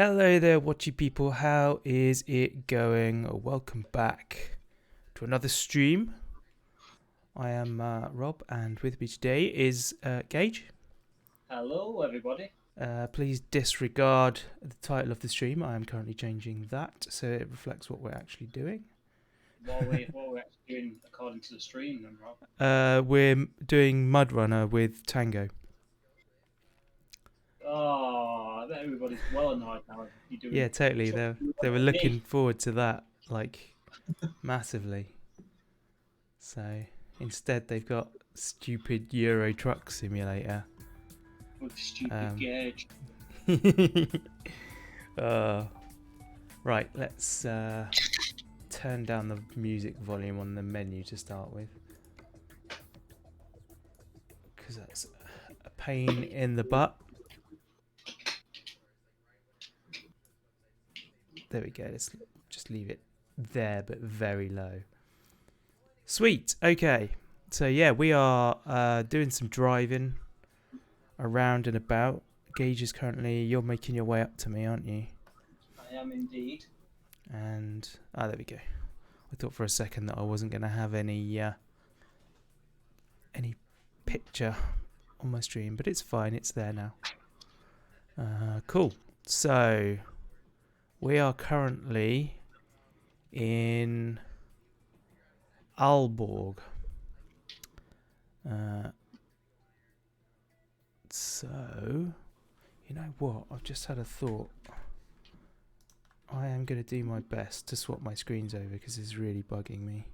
Hello there, watchy people. How is it going? Welcome back to another stream. I am Rob, and with me today is Gage. Hello, everybody. Please disregard the title of the stream. I am currently changing that so it reflects what we're actually doing. What are we actually doing according to the stream, then, Rob? We're doing Mud Runner with Tango. Oh, I bet everybody's well annoyed now. You're doing Yeah, totally. something They were like me. looking forward to that, like, massively. So instead, they've got stupid Euro Truck Simulator. With stupid Gage. Right, let's turn down the music volume on the menu to start with, because that's a pain in the butt. There we go. Let's just leave it there, but very low. Sweet. Okay. So yeah, we are doing some driving around and about. Gage is currently. You're making your way up to me, aren't you? I am indeed. And there we go. I thought for a second that I wasn't going to have any picture on my stream, but it's fine. It's there now. Cool. So we are currently in Aalborg. So you know what? I've just had a thought. I am going to do my best to swap my screens over because it's really bugging me.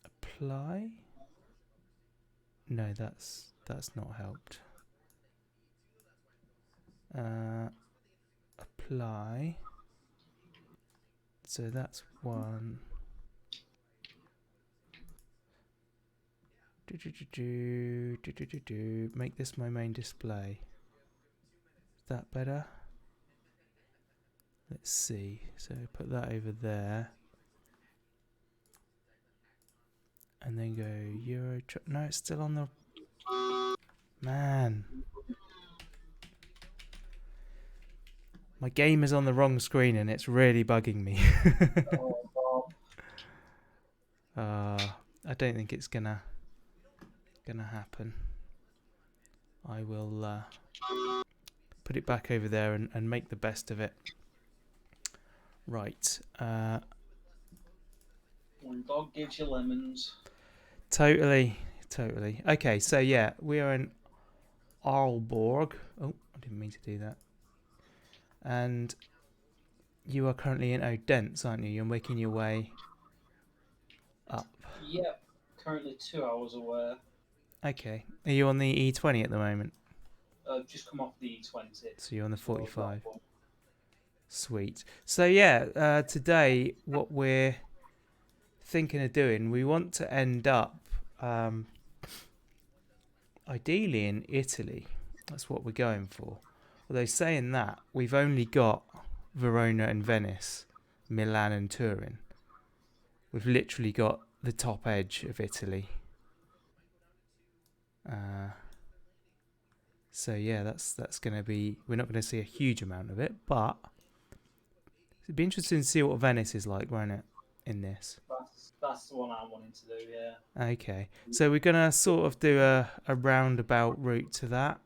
Apply? No, that's not helped. Apply. So that's one. Make this my main display. Is that better? Let's see. So put that over there. And then go Euro Truck. No, it's still on the... Man. My game is on the wrong screen and it's really bugging me. I don't think it's gonna happen. I will put it back over there and make the best of it. Right. One dog gives you lemons. Totally. Okay, so yeah, we are in Aalborg. Oh, I didn't mean to do that. And you are currently in Odense, aren't you? You're making your way up. Yep, currently 2 hours away. Okay. Are you on the E20 at the moment? Just come off the E20. So you're on the 45. Sweet. So yeah, today what we're thinking of doing, we want to end up ideally in Italy. That's what we're going for. Although saying that, we've only got Verona and Venice, Milan and Turin. We've literally got the top edge of Italy. So yeah, that's going to be... We're not going to see a huge amount of it, but it'd be interesting to see what Venice is like, won't it, in this? That's the one I'm wanting to do, yeah. Okay, so we're going to sort of do a roundabout route to that.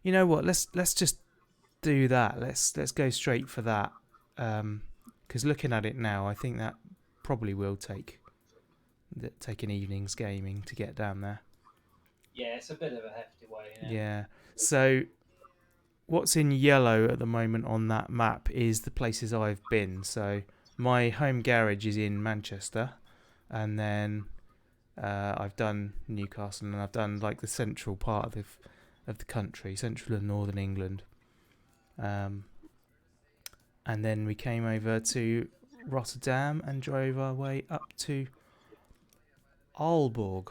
You know what? Let's just do that. Let's go straight for that. Because looking at it now, I think that probably will take an evening's gaming to get down there. Yeah, it's a bit of a hefty way. Yeah. So what's in yellow at the moment on that map is the places I've been. So my home garage is in Manchester, and then I've done Newcastle, and I've done like the central part of the country, central and northern England. And then we came over to Rotterdam and drove our way up to Aalborg.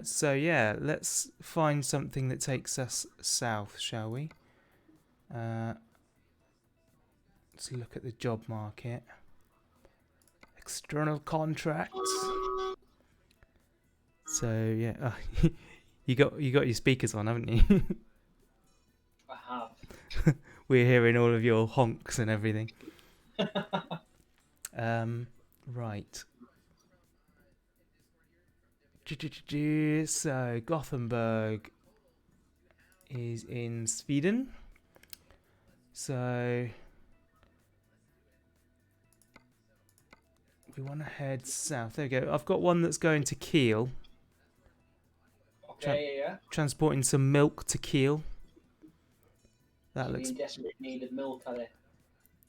So yeah, let's find something that takes us south, shall we? Let's look at the job market. External contracts. So yeah, you got your speakers on, haven't you? I We're hearing all of your honks and everything. Right. So Gothenburg is in Sweden. So we want to head south. There we go. I've got one that's going to Kiel. Okay, yeah. Transporting some milk to Kiel. That So looks. in desperate need of milk, are they?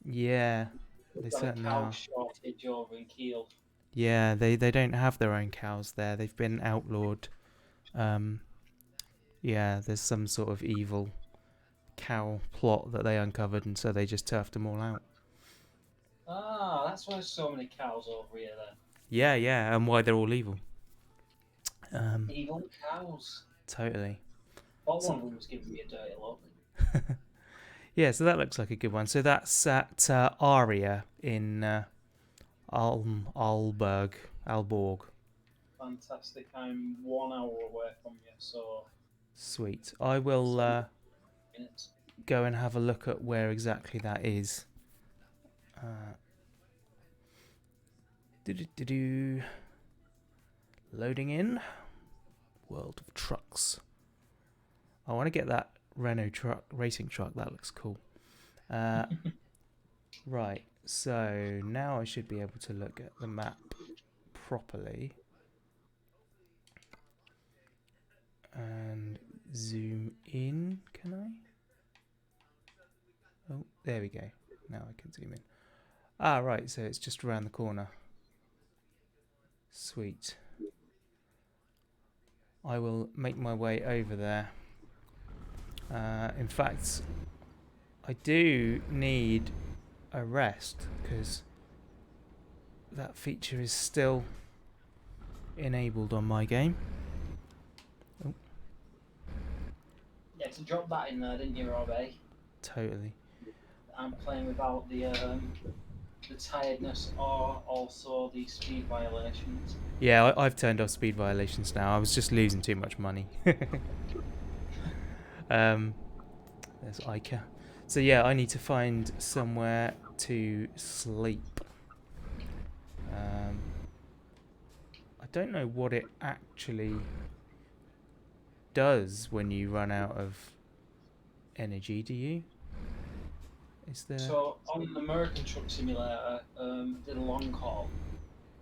Yeah, We've they got a certainly cow are. shortage over in Kiel. Yeah, they don't have their own cows there. They've been outlawed. Yeah, there's some sort of evil cow plot that they uncovered, and so they just turfed them all out. Ah, that's why there's so many cows over here then. Yeah, and why they're all evil. Evil cows. Totally. But one of them was giving me a dirty look. Yeah, so that looks like a good one. So that's at Aria in Aalborg. Fantastic. I'm 1 hour away from you, so Sweet. I will minutes. go and have a look at where exactly that is. Loading in. World of trucks. I want to get that Renault truck, racing truck. That looks cool. Right. So now I should be able to look at the map properly and zoom in. Can I? Oh, there we go. Now I can zoom in. Ah, right. So it's just around the corner. Sweet. I will make my way over there. In fact, I do need a rest because that feature is still enabled on my game. Oh. Yeah, to drop that in there, didn't you, Robbie? Totally. I'm playing without the tiredness or also the speed violations. Yeah, I've turned off speed violations now. I was just losing too much money. There's Ica. So yeah, I need to find somewhere to sleep. I don't know what it actually does when you run out of energy, do you? Is there... So on the American Truck Simulator, did a long haul,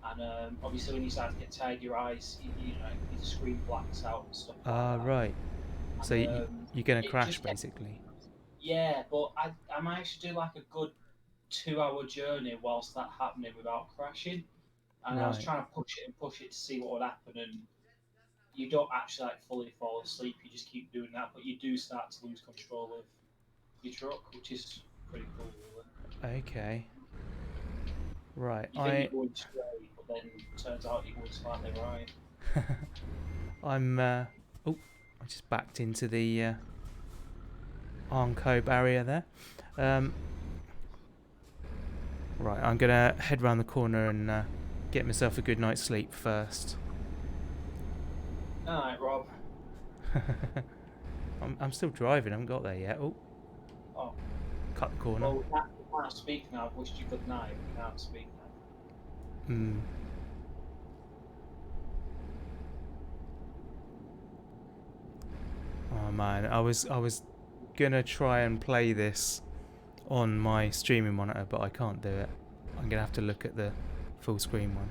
and obviously when you start to get tired, your eyes, your screen blacks out and stuff like that. Right. So you're going to it crash, just basically. Yeah, but I managed to do like a good 2 hour journey whilst that happening without crashing, and I was Right. trying to push it to see what would happen, and you don't actually like fully fall asleep. You just keep doing that, but you do start to lose control of your truck, which is pretty cool, really. Okay. Right. You think you're going straight, but then turns out you're going slightly right. I just backed into the Armco barrier there. Right, I'm gonna head round the corner and get myself a good night's sleep first. All right, Rob. I'm still driving. I haven't got there yet. Oh, cut the corner. Well, we can't speak now. I've wished you good night. We can't speak now. Oh man, I was gonna try and play this on my streaming monitor, but I can't do it. I'm gonna have to look at the full screen one.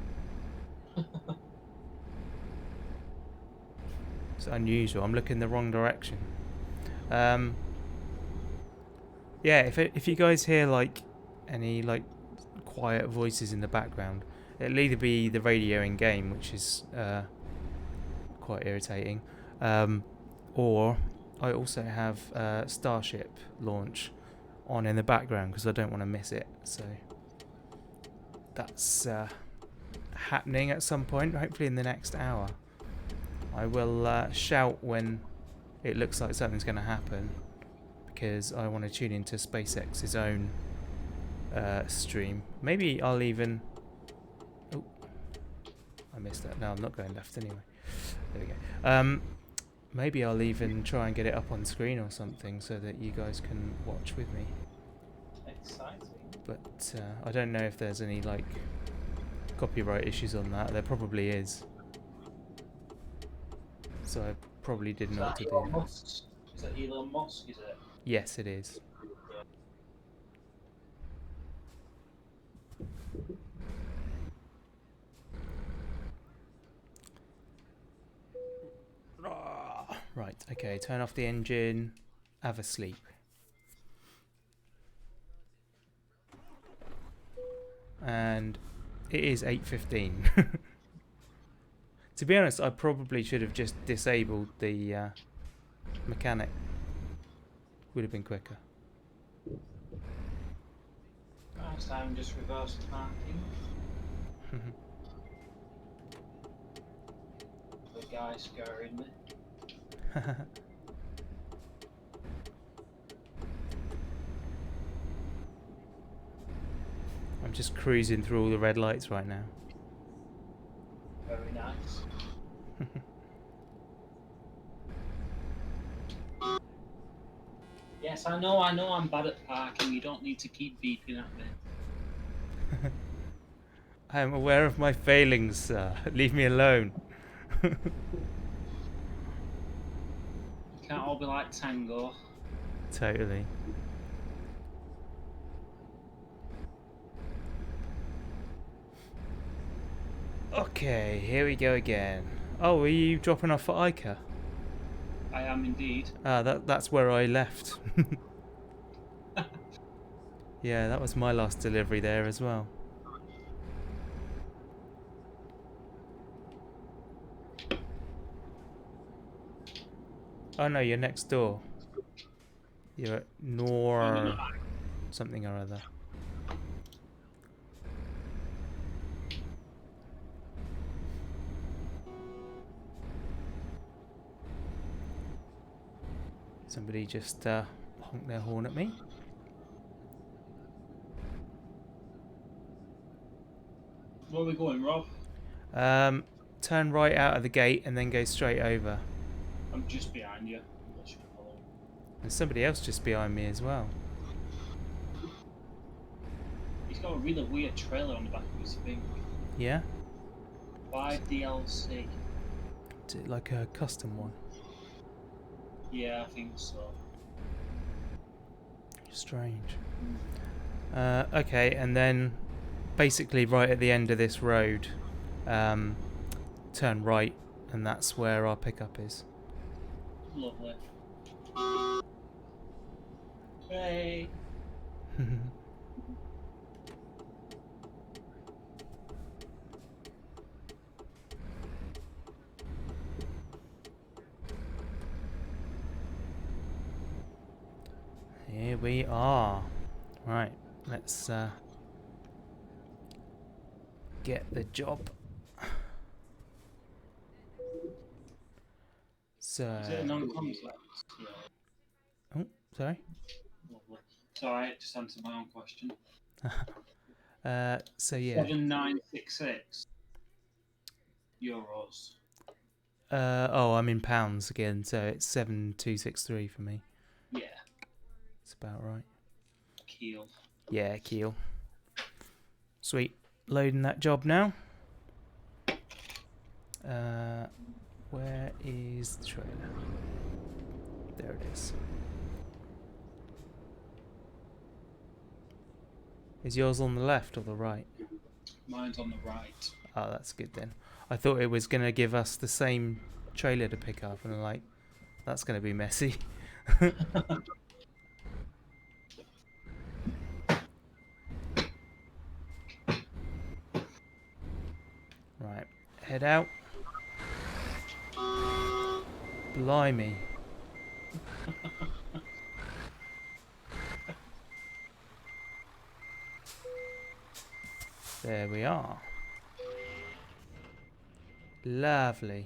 It's unusual. I'm looking the wrong direction. Yeah, if you guys hear like any like quiet voices in the background, it'll either be the radio in game, which is quite irritating, or I also have Starship launch on in the background because I don't want to miss it. So that's happening at some point, hopefully in the next hour. I will shout when it looks like something's going to happen, because I want to tune into SpaceX's own stream. Maybe I'll even... Oh, I missed that. No, I'm not going left anyway. There we go. Maybe I'll even try and get it up on screen or something so that you guys can watch with me. Exciting. But I don't know if there's any like copyright issues on that. There probably is. So I probably didn't know what to do. Is that Elon Musk, is it? Yes, it is. Right, okay, turn off the engine, have a sleep. And it is 8:15. To be honest, I probably should have just disabled the mechanic. Would have been quicker. Last time just reverse parking. The guy scaring me. I'm just cruising through all the red lights right now. Very nice. Yes, I know I'm bad at parking. You don't need to keep beeping at me. I am aware of my failings, sir. Leave me alone. You can't all be like Tango. Totally. Okay, here we go again. Oh, are you dropping off for Ica? I am indeed. That's where I left. Yeah, that was my last delivery there as well. Oh no, you're next door. You're at Nor something or other. Somebody just honked their horn at me. Where are we going, Rob? Turn right out of the gate and then go straight over. I'm just behind you. There's somebody else just behind me as well. He's got a really weird trailer on the back of his thing. Yeah? 5DLC. Is it like a custom one? Yeah, I think so. Strange. Okay, and then basically right at the end of this road, turn right, and that's where our pickup is. Lovely. Hey. Here we are. Right, let's get the job. So. Is it a non-complex? Yeah. Oh, sorry. Lovely. It's alright, just answer my own question. So yeah. 7966 euros. Oh, I'm in pounds again, so it's 7263 for me. Yeah. It's about right. Keel. Yeah, Keel. Sweet. Loading that job now. Where is the trailer? There it is. Is yours on the left or the right? Mine's on the right. Oh, that's good then. I thought it was going to give us the same trailer to pick up, and I'm like, that's going to be messy. Right, head out. Blimey. There we are. Lovely.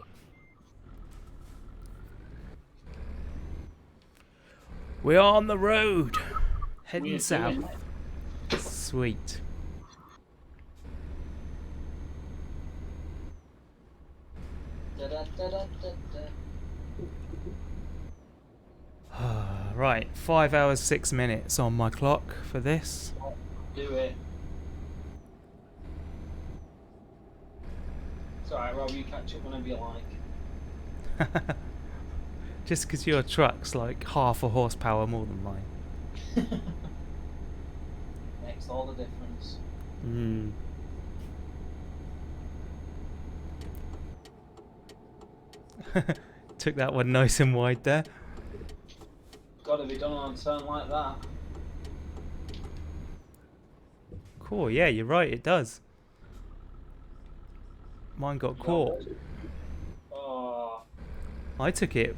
We're on the road. Heading south. Sweet. Da, da, Da, da, da, da. Right, 5 hours 6 minutes on my clock for this. Do it. It's alright, Rob, you catch up whenever you like. Just because your truck's like half a horsepower more than mine. Makes all the difference. Took that one nice and wide there. Gotta be done on a turn like that. Cool, yeah, you're right, it does. Mine got caught. Oh. I took it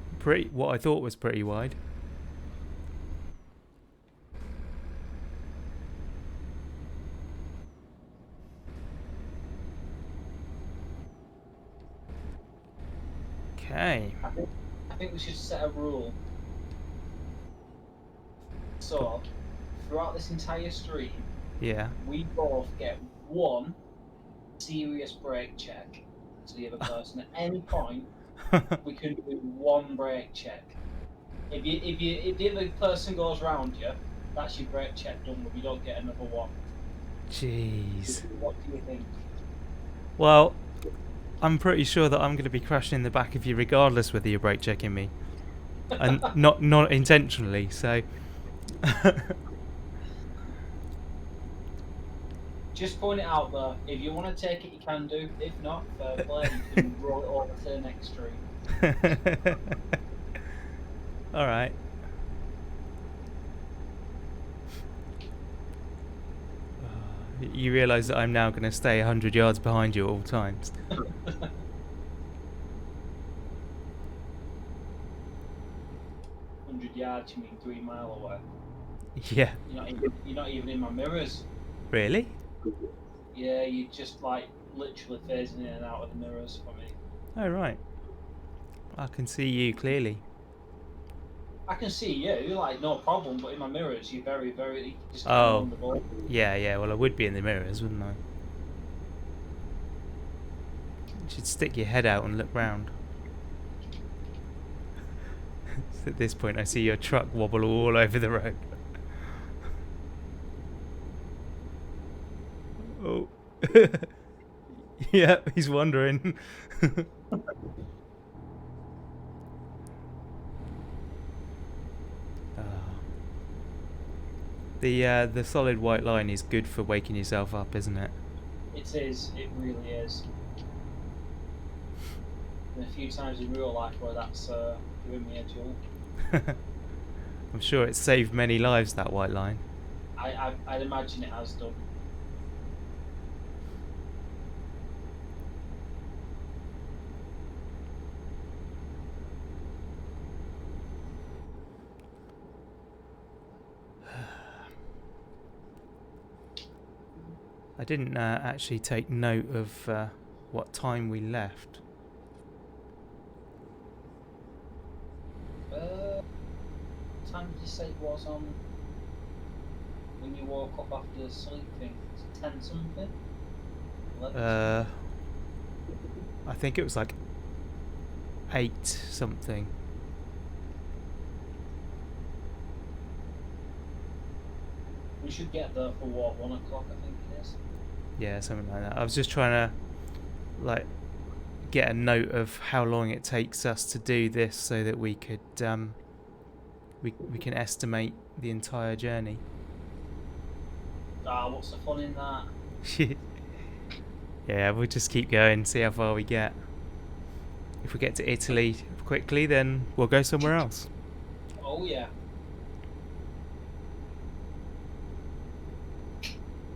what I thought was pretty wide. Okay. I think we should set a rule. So, throughout this entire stream, Yeah. we both get one serious brake check to the other person. At any point, we can do one brake check. If the other person goes round you, that's your brake check done, but we don't get another one. Jeez. What do you think? Well, I'm pretty sure that I'm going to be crashing in the back of you regardless whether you're brake checking me. And not intentionally, so... Just point it out there. If you want to take it, you can do. If not, fair play. You can roll it over to the next stream. Alright. You realise that I'm now going to stay 100 yards behind you at all times. 100 yards, you mean 3 miles away? Yeah. You're not even in my mirrors. Really? Yeah, you're just like literally phasing in and out of the mirrors for me. Oh, right. I can see you clearly. I can see you, like, no problem, but in my mirrors, you're very, very... just Oh. on the ball. Yeah, well, I would be in the mirrors, wouldn't I? You should stick your head out and look round. At this point, I see your truck wobble all over the road. Oh. Yeah, he's wondering. The solid white line is good for waking yourself up, isn't it? It is. It really is. And a few times in real life where that's giving me a jolt. I'm sure it's saved many lives, that white line. I'd imagine it has done. I didn't actually take note of what time we left. What time did you say it was on when you woke up after sleeping? 10 something? 11? I think it was like 8 something. We should get there for what, 1 o'clock I think it is? Yeah, something like that. I was just trying to like get a note of how long it takes us to do this so that we could we can estimate the entire journey. Ah, what's the fun in that? Yeah, we'll just keep going, see how far we get. If we get to Italy quickly, then we'll go somewhere else. Oh yeah.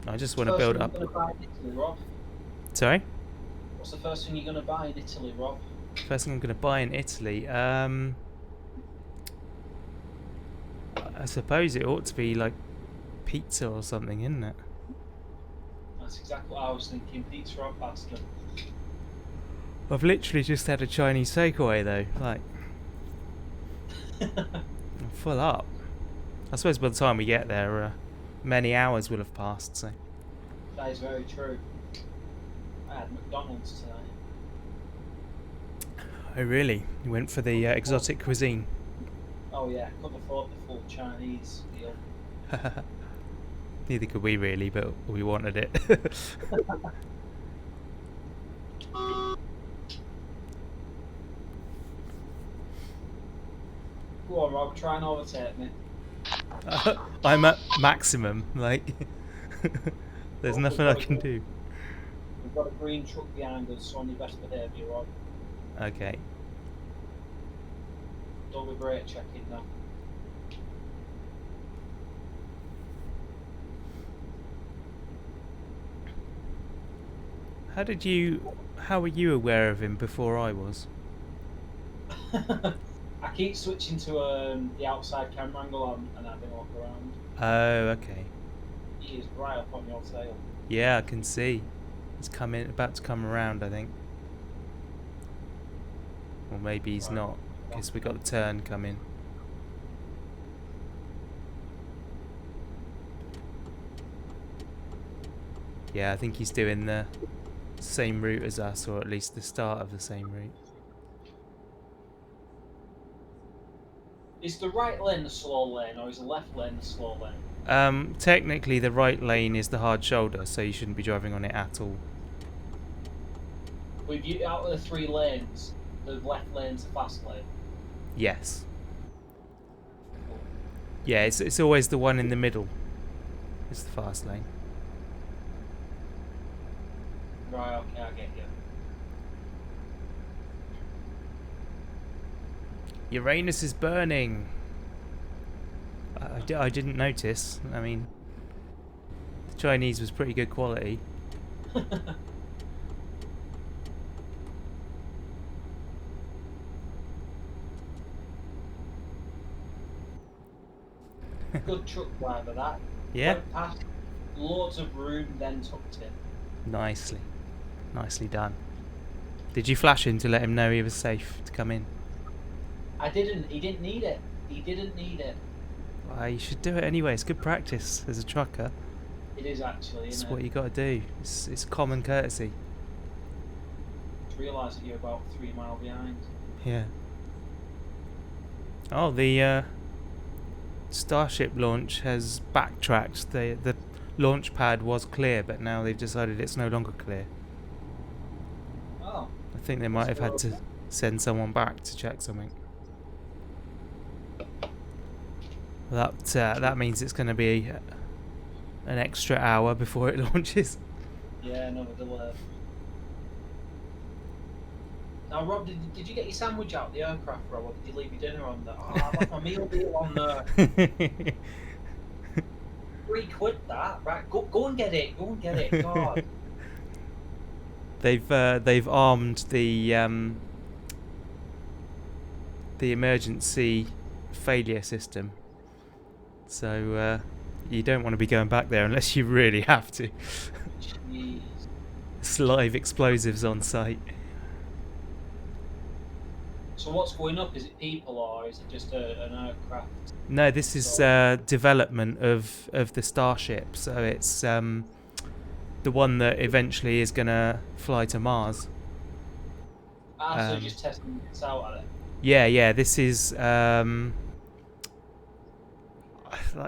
I just want to build up. What's the first thing you're gonna buy in Italy, Rob? Sorry? What's the first thing you're gonna buy in Italy, Rob? First thing I'm going to buy in Italy, I suppose it ought to be like pizza or something, isn't it? That's exactly what I was thinking. Pizza or pasta. I've literally just had a Chinese takeaway though, like I'm full up. I suppose by the time we get there, many hours will have passed, so. That is very true. I had McDonald's tonight. Oh, really? You went for the exotic cuisine? Oh yeah, couldn't afford the full Chinese deal. Neither could we really, but we wanted it. Go on, Rob, try and overtake me. I'm at maximum, like, there's But nothing I can do. we've got a green truck behind us, so on your best behaviour, Rob. Okay. Don't be brake checking now. How were you aware of him before I was? I keep switching to the outside camera angle and having a look around. Oh, okay. He is right up on your tail. Yeah, I can see. He's about to come around, I think. Or maybe he's Right. not, because we got the turn coming. Yeah, I think he's doing the same route as us, or at least the start of the same route. Is the right lane the slow lane, or is the left lane the slow lane? Technically the right lane is the hard shoulder, so you shouldn't be driving on it at all. With you out of the 3 lanes, the left lane's the fast lane. Yes. Yeah, it's always the one in the middle. It's the fast lane. Right, okay, I get you. Uranus is burning. I didn't notice. I mean, the Chinese was pretty good quality. Good truck driver, that. Yeah? Went past, loads of room, then tucked it. Nicely. Nicely done. Did you flash him to let him know he was safe to come in? I didn't. He didn't need it. He didn't need it. Well, you should do it anyway. It's good practice as a trucker. It is actually, It's isn't what it? you got to do. It's common courtesy. Just realise that you're about 3 miles behind. Yeah. Oh, the Starship launch has backtracked. The launch pad was clear, but now they've decided it's no longer clear. Oh. I think they might have had to send someone back to check something. That means it's going to be an extra hour before it launches. Yeah, another delay. Now, Rob, did you get your sandwich out of the aircraft, Rob, or did you leave your dinner on there? Oh, I left my meal deal on there. £3 that. Right, go and get it. Go and get it. God. They've armed the emergency failure system, so you don't want to be going back there unless you really have to. Jeez. It's live explosives on site. So what's going up? Is it people or is it just an aircraft? No, this is development of the Starship, so it's the one that eventually is gonna fly to Mars. So you're just testing this out at it? Yeah. This is like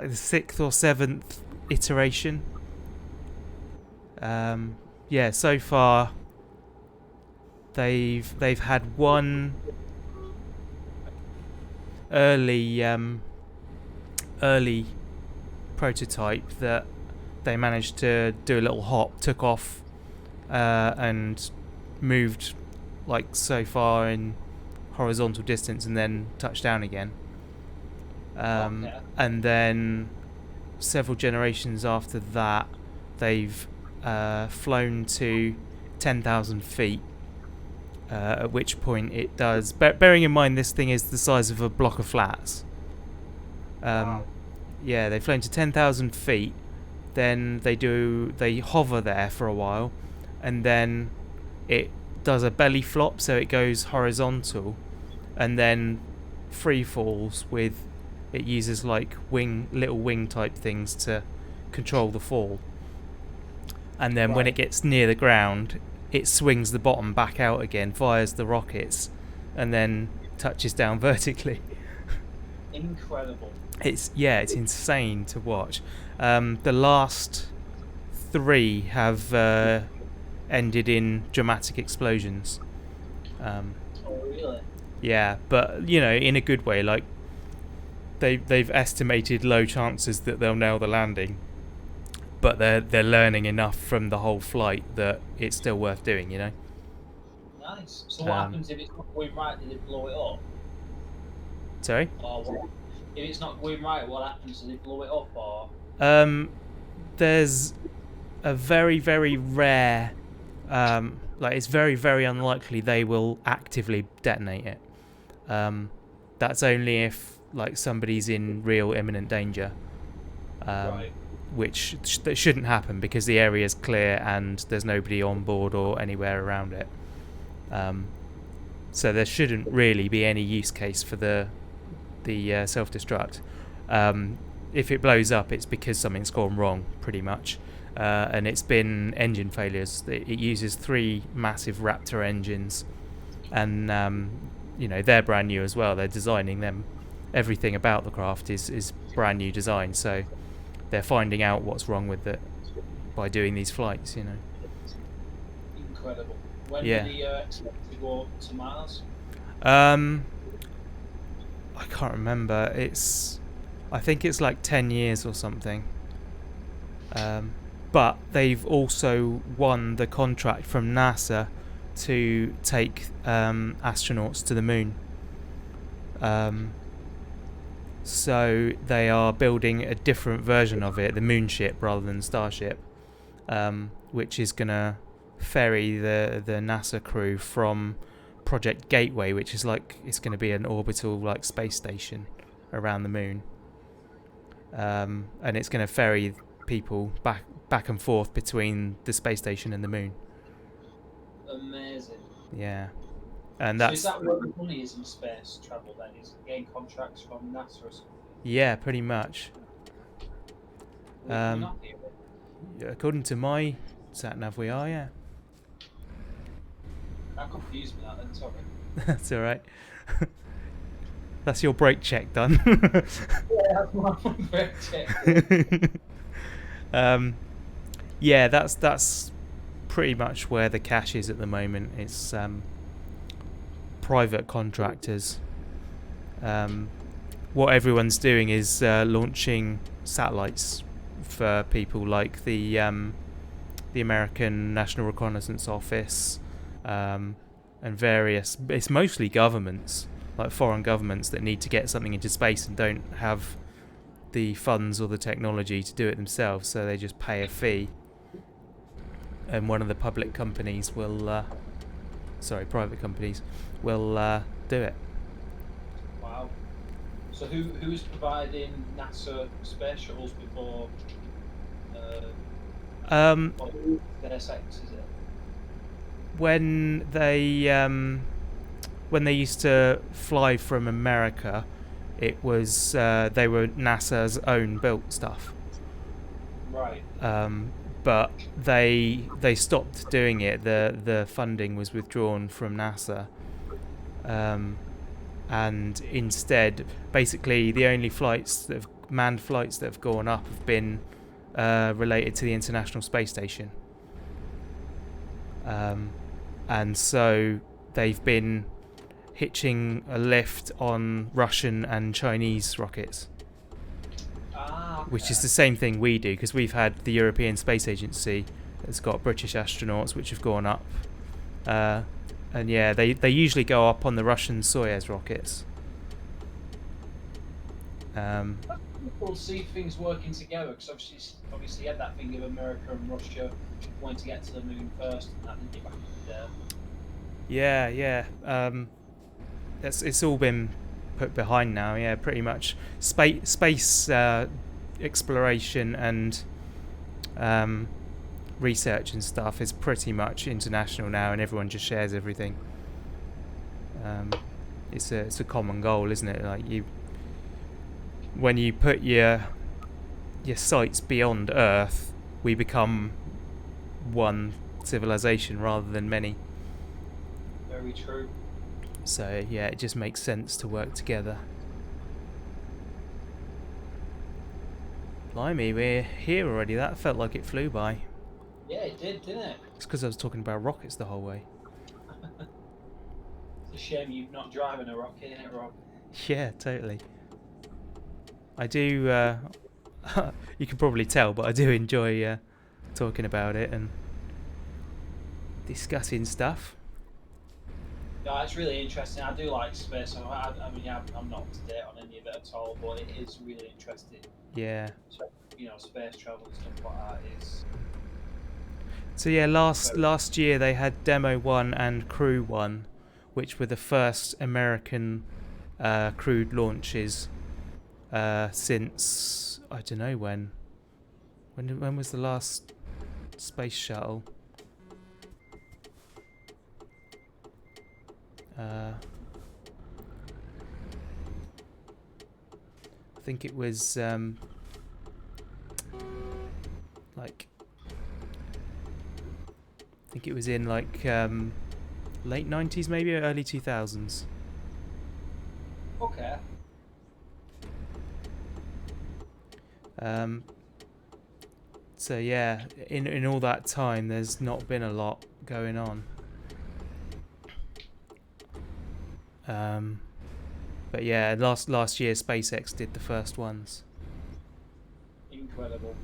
the 6th or 7th iteration. Yeah, so far they've had one early prototype that they managed to do a little hop, took off, and moved like so far in horizontal distance, and then touched down again. Okay. And then several generations after that, they've flown to 10,000 feet. At which point it does. Bearing in mind this thing is the size of a block of flats. Wow. Yeah, they've flown to 10,000 feet. Then they hover there for a while, and then it does a belly flop, so it goes horizontal, and then free falls with. It uses like little wing type things to control the fall. And then when it gets near the ground, it swings the bottom back out again, fires the rockets, and then touches down vertically. Incredible. It's insane to watch. The last 3 have ended in dramatic explosions. Oh, really? Yeah, but in a good way. Like they've estimated low chances that they'll nail the landing, but they're learning enough from the whole flight that it's still worth doing. Nice. So what happens if it's not going right? Do they blow it up? Sorry. Or what? If it's not going right, what happens? Do they blow it up or? There's a very, very rare, it's very, very unlikely they will actively detonate it. That's only if somebody's in real imminent danger, Right. which that shouldn't happen because the area is clear and there's nobody on board or anywhere around it. So there shouldn't really be any use case for the self-destruct. If it blows up, it's because something's gone wrong, pretty much. And it's been engine failures. It uses 3 massive Raptor engines, and they're brand new as well. They're designing them. Everything about the craft is brand new design, so they're finding out what's wrong with it by doing these flights. Incredible. When Yeah. do they expect to go to Mars? I can't remember. I think it's 10 years or something. But they've also won the contract from NASA to take astronauts to the moon. So they are building a different version of it, the Moonship rather than Starship, which is going to ferry the NASA crew from Project Gateway, which is it's going to be an orbital space station around the moon. And it's going to ferry people back and forth between the space station and the moon. Amazing. Yeah. And so is that where the money is in space travel then? Is getting contracts from NASA or something? Yeah, pretty much. We're not here. According to my sat nav, we are, yeah. That confused me, that then, sorry. That's alright. That's your brake check done. Yeah, that's my brake check. Yeah, that's pretty much where the cash is at the moment. It's private contractors. What everyone's doing is launching satellites for people like the American National Reconnaissance Office, and various. It's mostly governments, like foreign governments, that need to get something into space and don't have the funds or the technology to do it themselves, so they just pay a fee, and one of the public companies will, private companies will do it. Wow. So who's providing NASA space shuttles before? SpaceX, is it? When they used to fly from America, it was they were NASA's own built stuff. Right. But they stopped doing it. The funding was withdrawn from NASA, and instead, basically, the only manned flights that have gone up have been related to the International Space Station. And so they've been hitching a lift on Russian and Chinese rockets. Okay. Which is the same thing we do, because we've had the European Space Agency that's got British astronauts which have gone up. And yeah, they usually go up on the Russian Soyuz rockets. We'll see things working together, because obviously you had that thing of America and Russia wanting to get to the moon first, and that didn't get back there. Yeah. It's all been put behind now. Yeah, pretty much. Space exploration and research and stuff is pretty much international now, and everyone just shares everything. It's a common goal, isn't it? Like when you put your sights beyond Earth, we become one civilization rather than many. Very true. So yeah, it just makes sense to work together. Blimey, we're here already. That felt like it flew by. Yeah, it did, didn't it? It's because I was talking about rockets the whole way. It's a shame you're not driving a rocket, isn't it, Rob? Yeah, totally. I do. You can probably tell, but I do enjoy talking about it and discussing stuff. Yeah, it's really interesting. I do like space. I mean, I'm not up to date on any of it at all, but it is really interesting. Yeah. So, space travel and stuff like that is. So yeah, last year they had Demo 1 and Crew 1, which were the first American crewed launches since I don't know when. When was the last space shuttle? I think it was like I think it was in like late 90s maybe, or early 2000s. Okay. So yeah, in all that time, there's not been a lot going on. But yeah, last year SpaceX did the first ones. Incredible.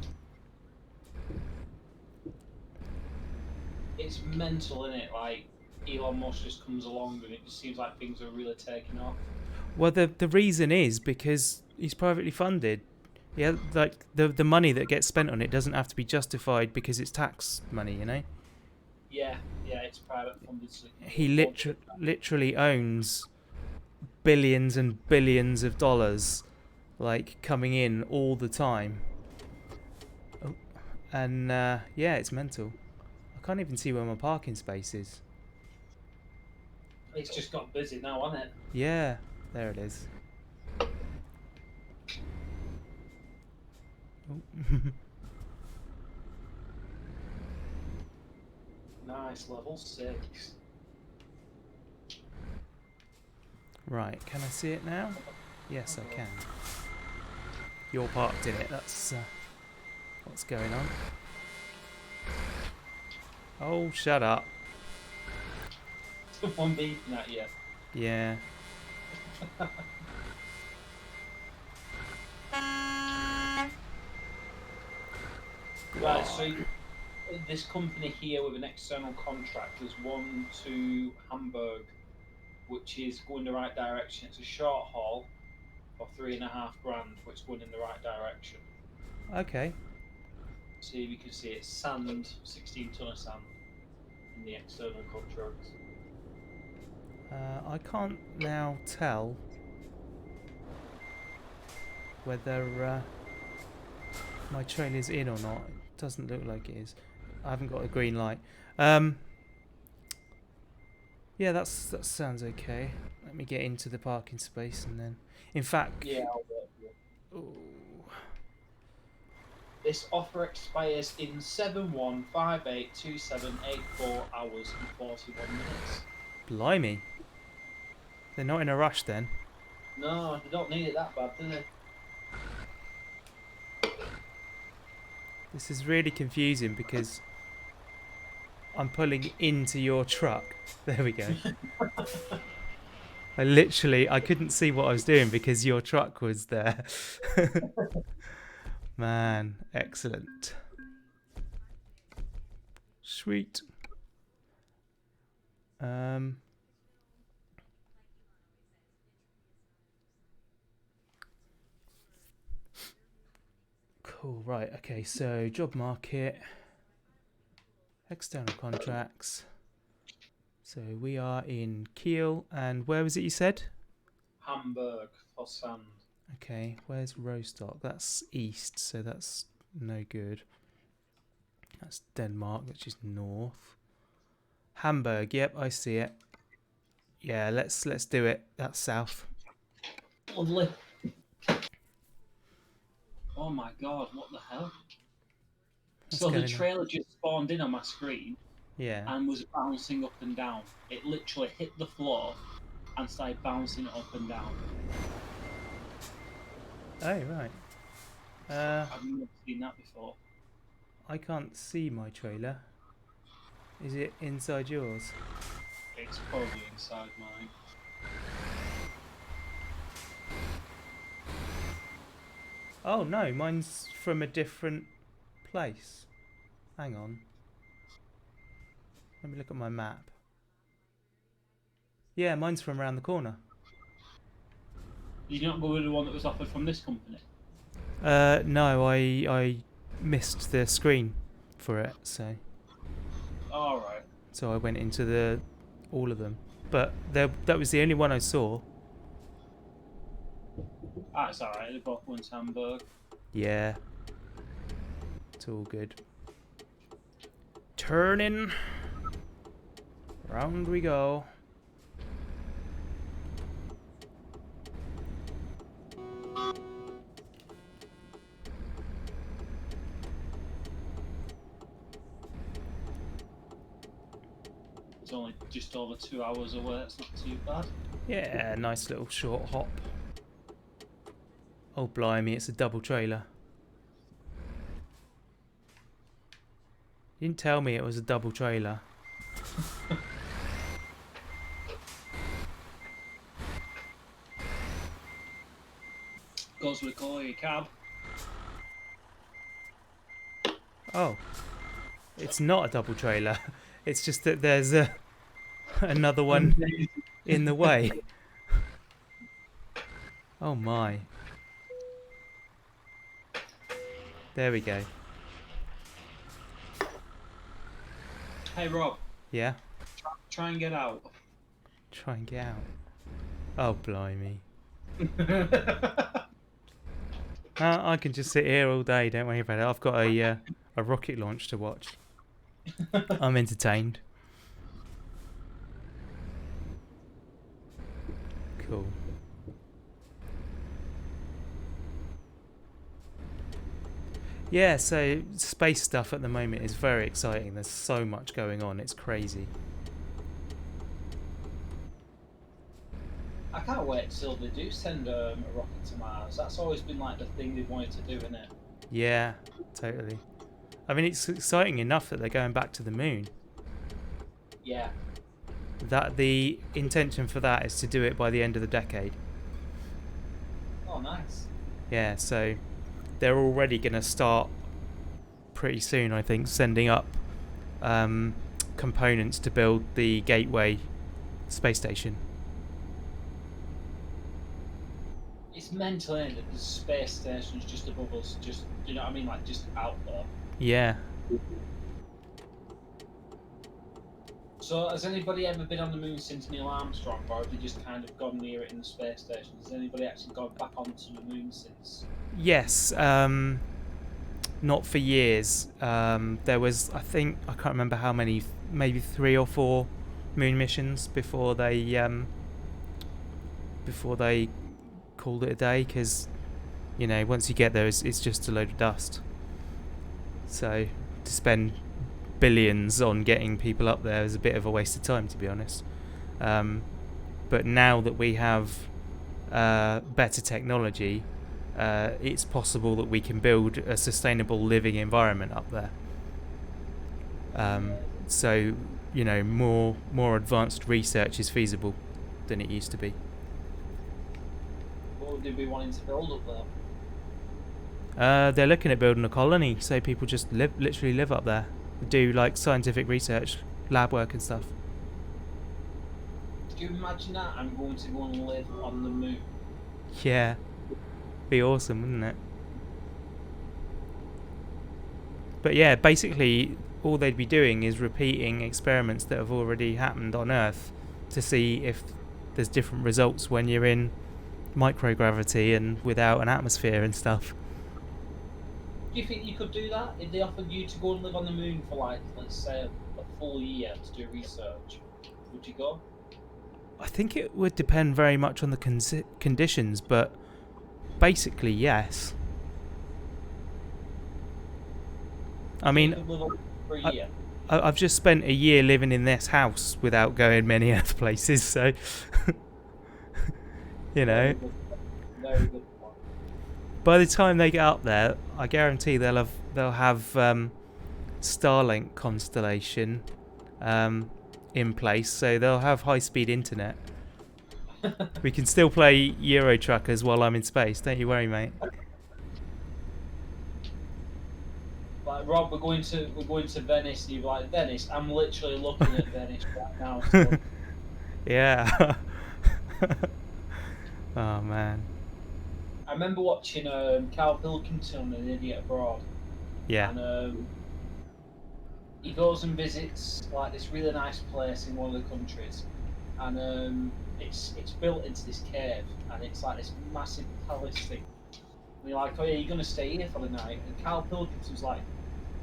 It's mental, isn't it? Like Elon Musk just comes along and it just seems like things are really taking off. Well, the reason is because he's privately funded. Yeah, like the money that gets spent on it doesn't have to be justified because it's tax money, you know. Yeah, it's private funded. So He literally owns billions and billions of dollars, like coming in all the time. Oh, and yeah, it's mental. I can't even see where my parking space is. It's just got busy now, hasn't it? Yeah, there it is. Oh. Nice, level 6. Right, can I see it now? Yes, I can. You're parked in it. That's what's going on. Oh, shut up. Someone beeping at you. Yeah. Right, so this company here with an external contract has one to Hamburg, which is going the right direction. It's a short haul for 3.5 grand, which is going in the right direction. Okay. See, you can see it's sand, 16 ton of sand in the external contract. I can't now tell whether my trailer's in or not. It doesn't look like it is. I haven't got a green light. Yeah, that sounds okay. Let me get into the parking space and then. In fact. Yeah, I'll wait for you. Oh. This offer expires in 71582784 hours and 41 minutes. Blimey. They're not in a rush then. No, they don't need it that bad, do they? This is really confusing because I'm pulling into your truck. There we go. I couldn't see what I was doing because your truck was there. Man, excellent. Sweet. Cool, right, okay, so job market, external contracts. So we are in Kiel, and where was it you said? Hamburg for sand. Okay, where's Rostock? That's east, so that's no good. That's Denmark, which is north. Hamburg, yep, I see it. Yeah, let's do it. That's south. Lovely. Oh my god, what the hell? So the trailer just spawned in on my screen Yeah. and was bouncing up and down. It literally hit the floor and started bouncing it up and down. Oh, right. I've never seen that before. I can't see my trailer. Is it inside yours? It's probably inside mine. Oh no, mine's from a different place. Hang on. Let me look at my map. Yeah, mine's from around the corner. Did you not go with the one that was offered from this company? No, I missed the screen for it, so Alright. I went into all of them. But that was the only one I saw. That's alright, they both went to Hamburg. Yeah. It's all good. Turning. Round we go. It's only just over 2 hours away, it's not too bad. Yeah, nice little short hop. Oh blimey, it's a double trailer. You didn't tell me it was a double trailer. Goes with call your cab. Oh. It's not a double trailer. It's just that there's another one in the way. Oh my. There we go. Hey Rob. Yeah? Try and get out. Try and get out. Oh blimey. I can just sit here all day, don't worry about it. I've got a rocket launch to watch. I'm entertained. Cool. Yeah, so space stuff at the moment is very exciting. There's so much going on. It's crazy. I can't wait till they do send a rocket to Mars. That's always been like the thing they've wanted to do, isn't it? Yeah, totally. I mean, it's exciting enough that they're going back to the moon. Yeah. That the intention for that is to do it by the end of the decade. Oh, nice. Yeah, so they're already going to start pretty soon, I think, sending up components to build the Gateway space station. It's mental, isn't it, that the space station's just above us, just, you know what I mean, like, just out there. Yeah. So, has anybody ever been on the moon since Neil Armstrong, or have they just kind of gone near it in the space station? Has anybody actually gone back onto the moon since? Yes. Not for years. There was, I think, I can't remember how many, maybe 3 or 4 moon missions before they called it a day, because, you know, once you get there, it's just a load of dust. So to spend billions on getting people up there is a bit of a waste of time, to be honest. But now that we have better technology, it's possible that we can build a sustainable living environment up there. So, you know, more advanced research is feasible than it used to be. What would they be wanting to build up there? They're looking at building a colony, so people just literally live up there, do like scientific research, lab work and stuff. Do you imagine that? I'm going to go and live on the moon. Yeah, be awesome, wouldn't it? But yeah, basically all they'd be doing is repeating experiments that have already happened on Earth to see if there's different results when you're in microgravity and without an atmosphere and stuff. Do you think you could do that if they offered you to go and live on the moon for, like, let's say, a full year to do research? Would you go? I think it would depend very much on the conditions, but basically yes. I mean, You could live on for a year. I've just spent a year living in this house without going many other places, so You know, Very good. Very good point. by the time they get up there, I guarantee they'll have Starlink constellation in place, so they'll have high-speed internet. We can still play Euro Truckers while I'm in space. Don't you worry, mate. Like Rob, we're going to Venice. And you're like, Venice. I'm literally looking at Venice right now. So. Yeah. Oh man. I remember watching Carl Pilkington on An Idiot Abroad, Yeah. and he goes and visits like this really nice place in one of the countries, and it's built into this cave, and it's like this massive palace thing. And you're like, oh yeah, you're gonna stay here for the night? And Carl Pilkington's like,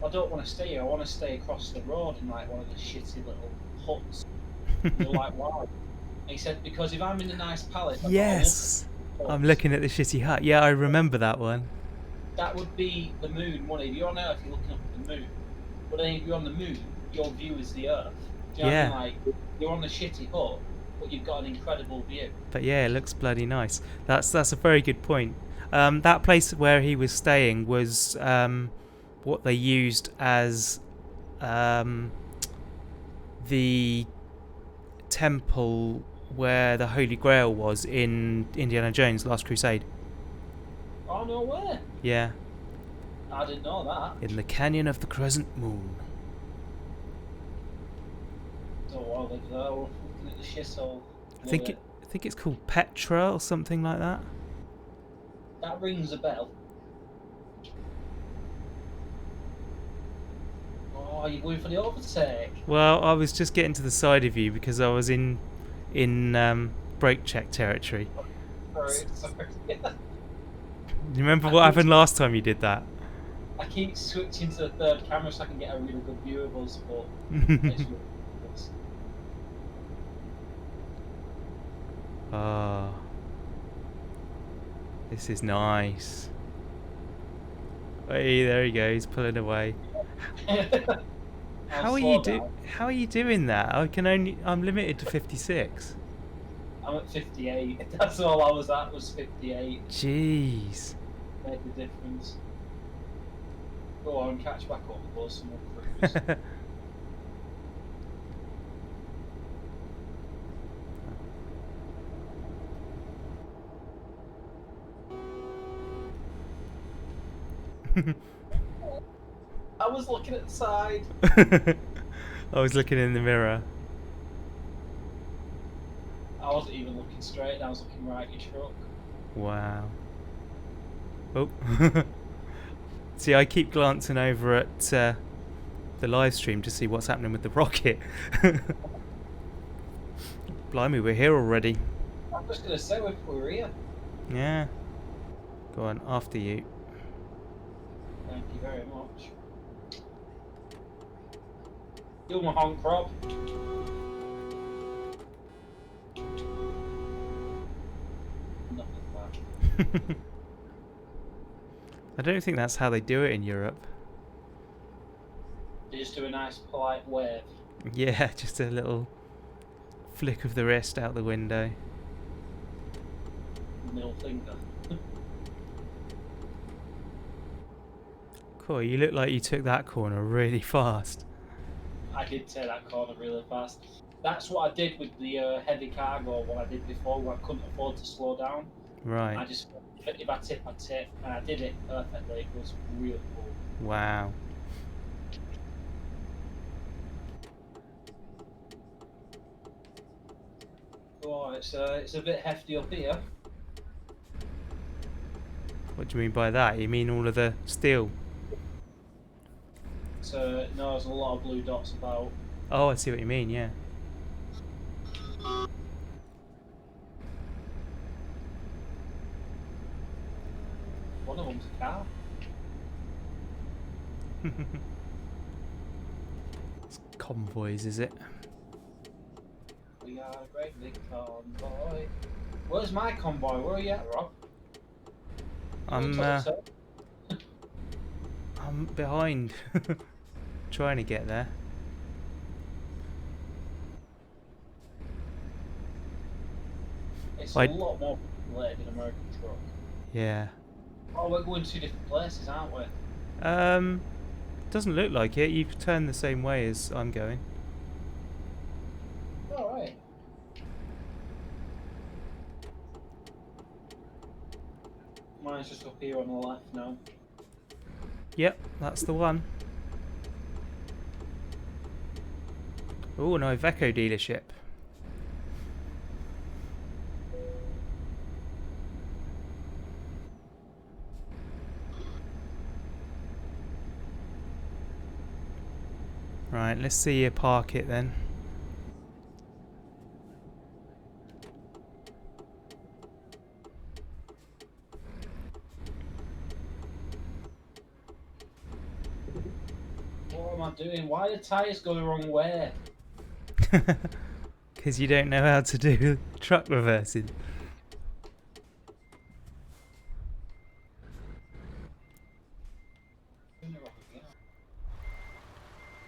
I don't want to stay here. I want to stay across the road in like one of the shitty little huts. And you're like, why? And he said, because if I'm in a nice palace, I've got a Yes. look I'm looking at the shitty hut. Yeah, I remember that one. that would be the moon. One, if you're on Earth, you're looking up at the moon. But then if you're on the moon, your view is the Earth. Do you know Yeah. what I mean? Like, you're on the shitty hut, but you've got an incredible view. But yeah, it looks bloody nice. That's a very good point. That place where he was staying was what they used as the temple where the Holy Grail was in Indiana Jones' Last Crusade. Oh, no way. Yeah, I didn't know that. in the Canyon of the Crescent Moon. So while they're there, we're looking at the shithole. I think it's called Petra or something like that. That rings a bell. Oh, you're going for the overtake. Well, I was just getting to the side of you because I was in brake check territory. Sorry. You remember what happened last time you did that? I keep switching to the third camera so I can get a really good view of us, but it's really good. Oh, this is nice. Hey, there he goes, pulling away. How are you doing that? I'm limited to 56. I'm at 58. That's all I was at, was 58. Jeez. Made the difference. Go on, catch back up, we'll some more cruise. I was looking at the side. I was looking in the mirror. I wasn't even looking straight, I was looking right at your truck. Wow. Oh. See, I keep glancing over at the live stream to see what's happening with the rocket. Blimey, we're here already. I'm just going to say we're here. Yeah. Go on, after you. Thank you very much. You're my honk, Rob. Nothing bad. I don't think that's how they do it in Europe. You just do a nice polite wave. Yeah, just a little flick of the wrist out the window. Middle finger. Cool, you look like you took that corner really fast. I did take that corner really fast. That's what I did with the heavy cargo, what I did before, where I couldn't afford to slow down. Right. I just, if I tip, I tip, and I did it perfectly. It was really cool. Wow. Oh, it's a bit hefty up here. What do you mean by that? You mean all of the steel? So no, there's a lot of blue dots about. Oh, I see what you mean, yeah. One of them's a car. It's convoys, is it? We are a great big convoy. Where's my convoy? Where are you at, Rob? I'm behind. Trying to get there. It's I- a lot more populated in American truck. Yeah. Oh, we're going to different places, aren't we? Doesn't look like it. You've turned the same way as I'm going. All right. Mine's just up here on the left now. Yep, that's the one. Oh, an Iveco dealership. Right, let's see you park it then. What am I doing? Why the tyres go the wrong way? Because you don't know how to do truck reversing.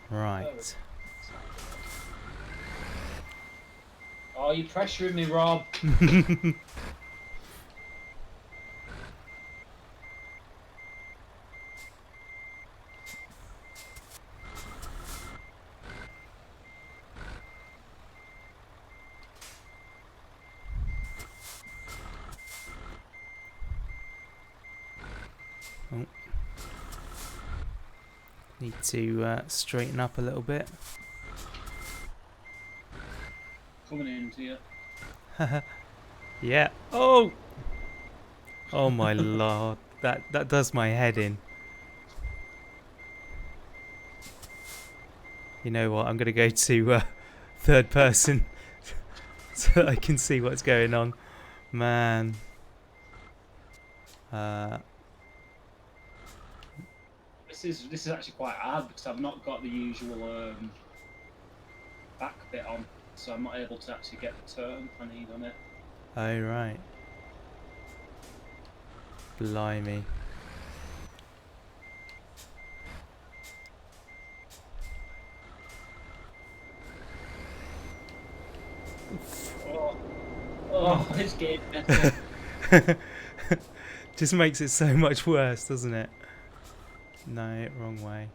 Right. Oh, you're pressuring me, Rob. Oh. Need to straighten up a little bit. Coming into you. Yeah. Oh! Oh my lord. That does my head in. You know what? I'm going to go to third person so that I can see what's going on. Man. This is actually quite hard because I've not got the usual back bit on, so I'm not able to actually get the turn I need on it. Oh, right. Blimey. Oh, it's getting better. Just makes it so much worse, doesn't it? No, wrong way.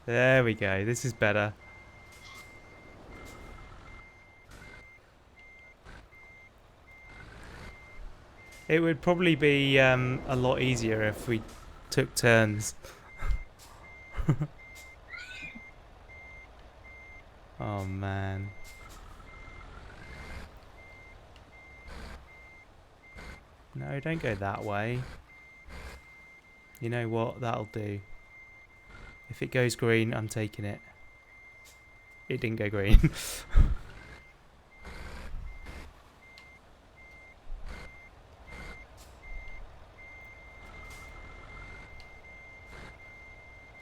There we go. This is better. It would probably be a lot easier if we took turns. Oh man. No, don't go that way. You know what? That'll do. If it goes green, I'm taking it. It didn't go green.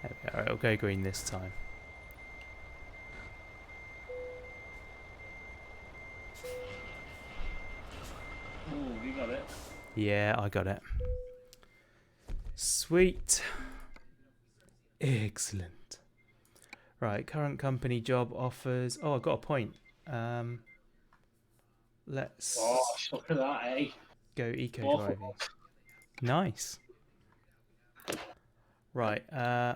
There we go. It'll go green this time. Oh, you got it. Yeah, I got it. Sweet. Excellent. Right, current company job offers. Oh, I got a point. Let's Gosh, look at that, eh? go eco Awful. driving. Nice. Right,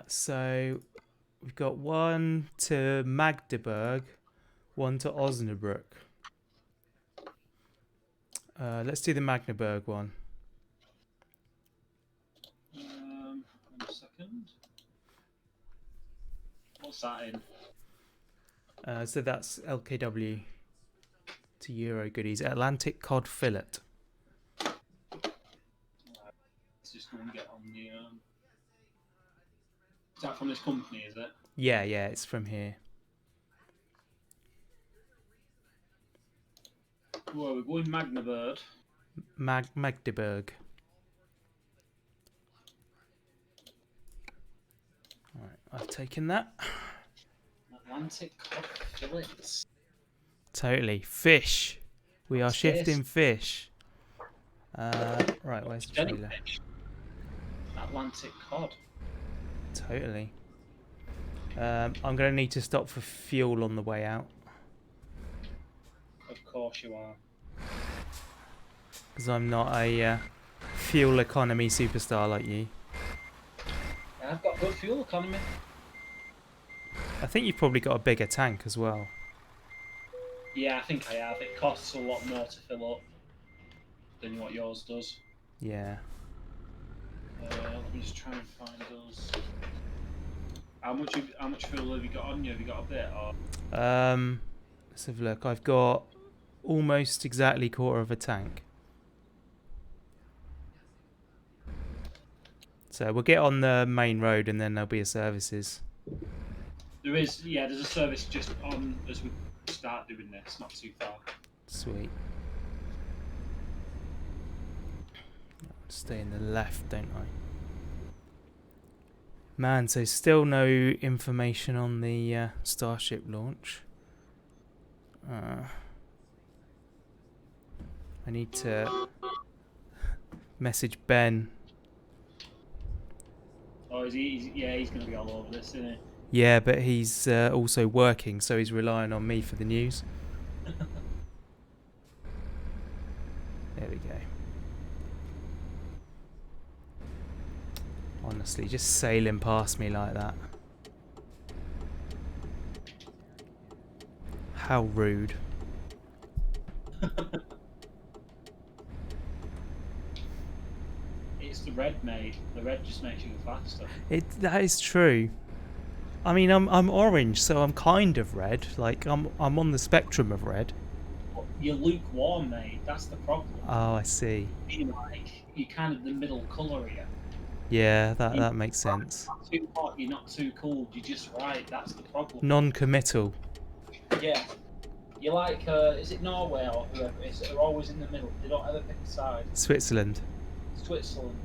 so we've got one to Magdeburg, one to Osnabrück. Let's do the Magdeburg one. 1 second. What's that in? So that's LKW to Euro goodies. Atlantic cod fillet. Let's just go and get on the. Is that from this company, is it? Yeah, it's from here. Well, we're going Magnabird. Magdeburg. Alright, I've taken that. Atlantic cod fillets. Totally. Fish. We are What's shifting this? fish. Right, where's the trailer? Jellyfish. Atlantic cod. Totally. I'm going to need to stop for fuel on the way out. course you are. Because I'm not a fuel economy superstar like you. I've got good fuel economy. I think you've probably got a bigger tank as well. Yeah, I think I have. It costs a lot more to fill up than what yours does. Yeah. Let me just try and find those. How much fuel have you got on you? Have you got a bit? Or? Let's have a look. I've got almost exactly quarter of a tank. So we'll get on the main road and then there'll be a services. There is, yeah, there's a service just on as we start doing this, not too far. Sweet. Stay in the left, don't I? Man, so still no information on the Starship launch. I need to message Ben. Oh, is he? He's going to be all over this, isn't he? Yeah, but he's also working, so he's relying on me for the news. There we go. Honestly, just sailing past me like that. How rude. It's the red, mate. The red just makes you go faster. That is true. I mean, I'm orange, so I'm kind of red. Like I'm on the spectrum of red. You're lukewarm, mate. That's the problem. Oh, I see. You're kind of the middle colour here. Yeah, that makes sense. You're not too hot. You're not too cold. You're just right. That's the problem. Non-committal. Yeah. You're like, is it Norway or whoever it is? They're always in the middle. They don't ever pick a side. Switzerland. Switzerland.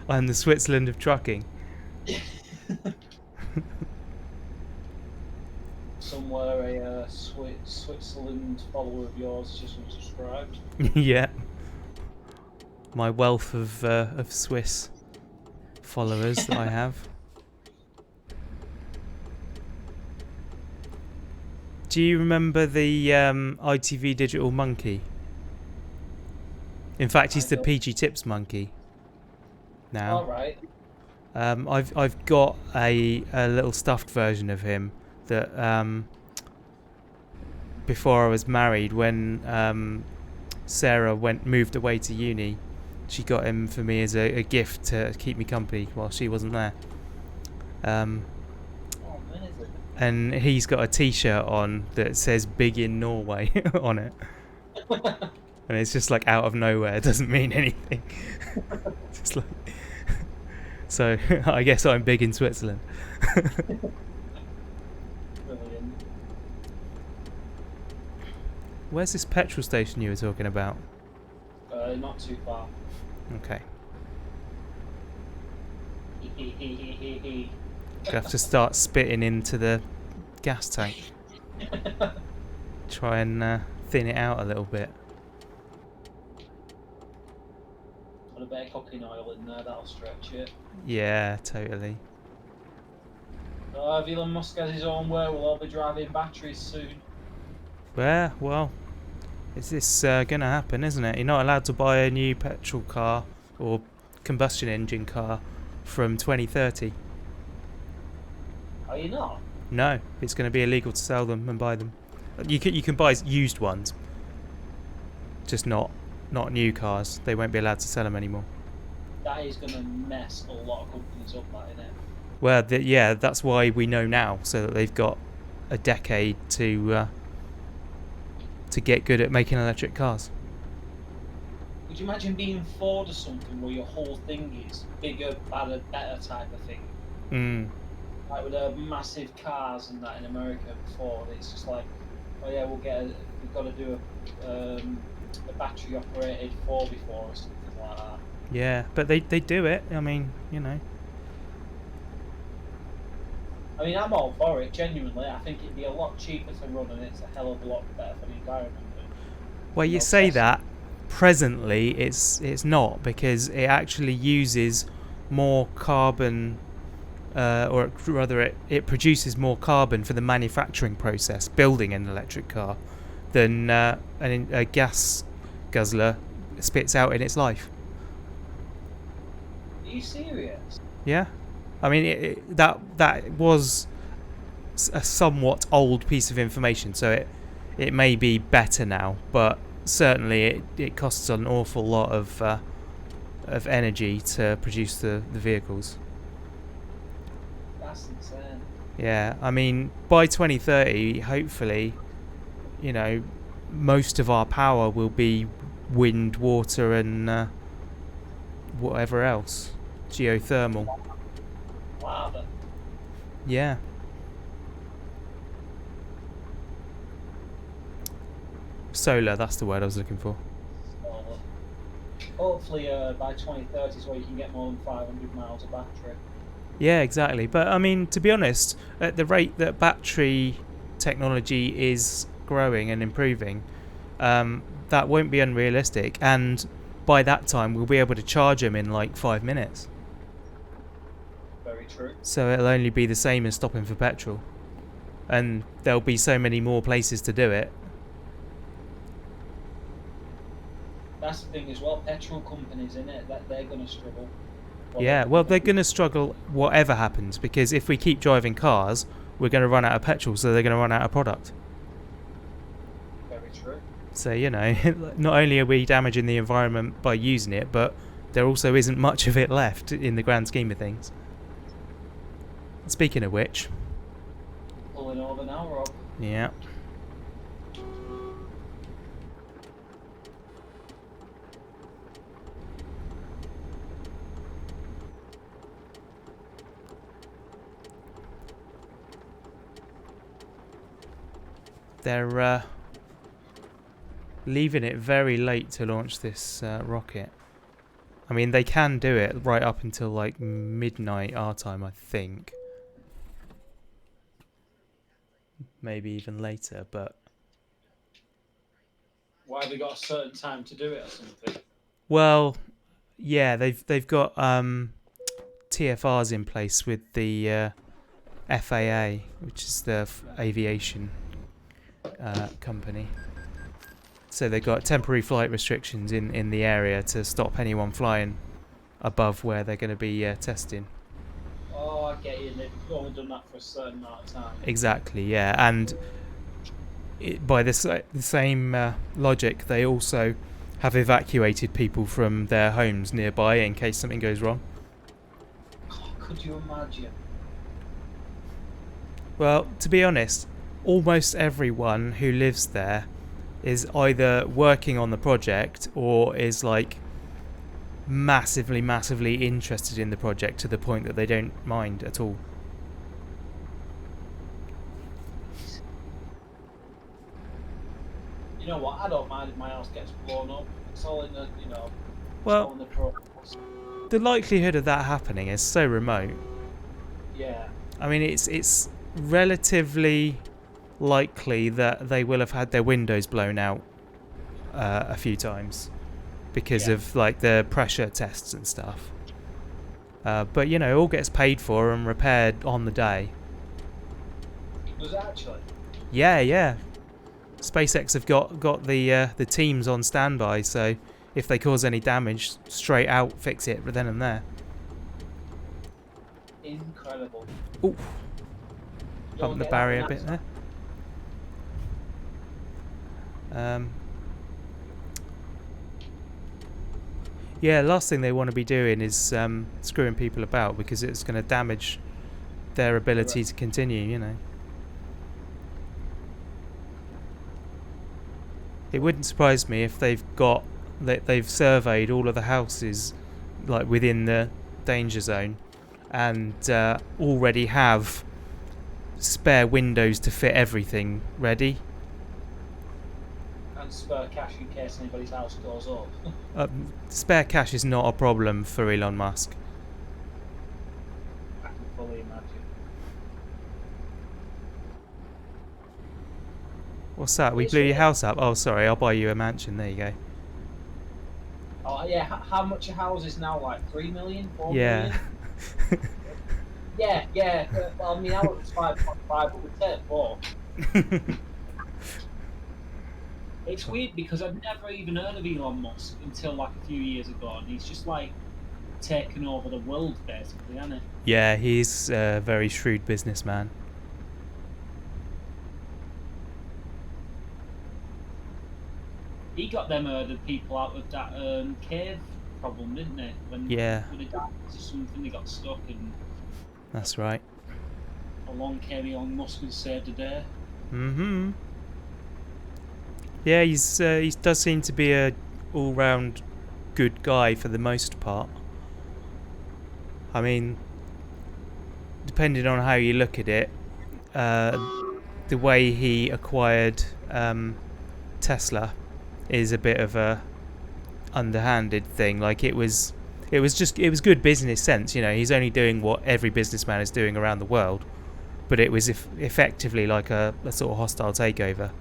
I'm the Switzerland of trucking. Somewhere a Switzerland follower of yours just unsubscribed. Yeah. My wealth of Swiss followers that I have. Do you remember the ITV Digital Monkey? In fact, he's the PG Tips Monkey. Now. All right. I've got a little stuffed version of him that before I was married, when Sarah moved away to uni, she got him for me as a gift to keep me company while she wasn't there. And he's got a T-shirt on that says "Big in Norway" on it, and it's just like out of nowhere. It doesn't mean anything. Just like, so I guess I'm big in Switzerland. Brilliant. Where's this petrol station you were talking about? Not too far. Okay. I have to start spitting into the gas tank. Try and thin it out a little bit. Put a bit of cooking oil in there, that'll stretch it. Yeah, totally. If Elon Musk has his own way, we'll all be driving batteries soon. Yeah, well, is this going to happen, isn't it? You're not allowed to buy a new petrol car or combustion engine car from 2030. Are you not? No, it's going to be illegal to sell them and buy them. You can buy used ones, just not new cars. They won't be allowed to sell them anymore. That is going to mess a lot of companies up, that, isn't it? Well, yeah, that's why we know now, so that they've got a decade to get good at making electric cars. Would you imagine being Ford or something where your whole thing is bigger, badder, better type of thing? Like with massive cars and that in America before, it's just like, oh yeah, we've got to do a battery operated 4x4 or something like that. Yeah, but they do it. I mean, you know. I mean, I'm all for it, genuinely. I think it'd be a lot cheaper to run and it's a hell of a lot better for the environment. Well, you say that. Presently, it's not, because it actually uses more carbon, or rather it produces more carbon for the manufacturing process, building an electric car, than a gas guzzler spits out in its life. Are you serious? Yeah, I mean that was a somewhat old piece of information, so it may be better now, but certainly it costs an awful lot of energy to produce the vehicles. That's insane. Yeah, I mean, by 2030, hopefully, you know, most of our power will be wind, water, and whatever else, geothermal. Wow. Yeah. Solar, that's the word I was looking for. Hopefully, by 2030 is where you can get more than 500 miles of battery. Yeah, exactly. But I mean, to be honest, at the rate that battery technology is growing and improving, that won't be unrealistic. And by that time, we'll be able to charge them in like 5 minutes. Very true. So it'll only be the same as stopping for petrol. And there'll be so many more places to do it. That's the thing as well. Petrol companies, innit, that they're going to struggle. Yeah, well, they're going to struggle whatever happens, because if we keep driving cars, we're going to run out of petrol, so they're going to run out of product. Very true. So, you know, not only are we damaging the environment by using it, but there also isn't much of it left in the grand scheme of things. Speaking of which... Pulling over now, Rob. Yeah. They're leaving it very late to launch this rocket. I mean, they can do it right up until like midnight our time, I think. Maybe even later, but... Why have they got a certain time to do it or something? Well, yeah, they've got TFRs in place with the FAA, which is the aviation company. So they've got temporary flight restrictions in the area to stop anyone flying above where they're going to be testing. Oh, I get you. They've only done that for a certain amount of time. Exactly, yeah. And by the same logic, they also have evacuated people from their homes nearby in case something goes wrong. Oh, could you imagine? Well, to be honest, almost everyone who lives there is either working on the project or is like massively interested in the project to the point that they don't mind at all. You know what? I don't mind if my house gets blown up. It's all in the, Well, all in the process. The likelihood of that happening is so remote. Yeah. I mean, it's relatively likely that they will have had their windows blown out a few times because of like the pressure tests and stuff. But you know, all gets paid for and repaired on the day. Does it actually? Yeah. SpaceX have got the teams on standby, so if they cause any damage, straight out fix it then and there. Incredible. Ooh, bumping the barrier a bit there. Yeah, last thing they want to be doing is screwing people about, because it's going to damage their ability to continue, you know. It wouldn't surprise me if they've surveyed all of the houses like within the danger zone and already have spare windows to fit everything ready. And spare cash in case anybody's house goes up. Spare cash is not a problem for Elon Musk. I can fully imagine. What's that? We blew your house up? Oh, sorry, I'll buy you a mansion. There you go. Oh, yeah. How much a house is now? Like 3 million? 4 yeah. million? Yeah. Well, I mean, I was 5.5, but we take 4. It's weird because I'd never even heard of Elon Musk until like a few years ago, and he's just like taken over the world basically, hasn't it? Yeah, he's a very shrewd businessman. He got them the people out of that cave problem, didn't he? Yeah, When they died or something, they got stuck, and that's right. along came Elon Musk and saved the day. Mm-hmm. Yeah, he does seem to be a all-round good guy for the most part. I mean, depending on how you look at it, the way he acquired Tesla is a bit of a underhanded thing. Like it was good business sense. You know, he's only doing what every businessman is doing around the world, but it was effectively like a sort of hostile takeover.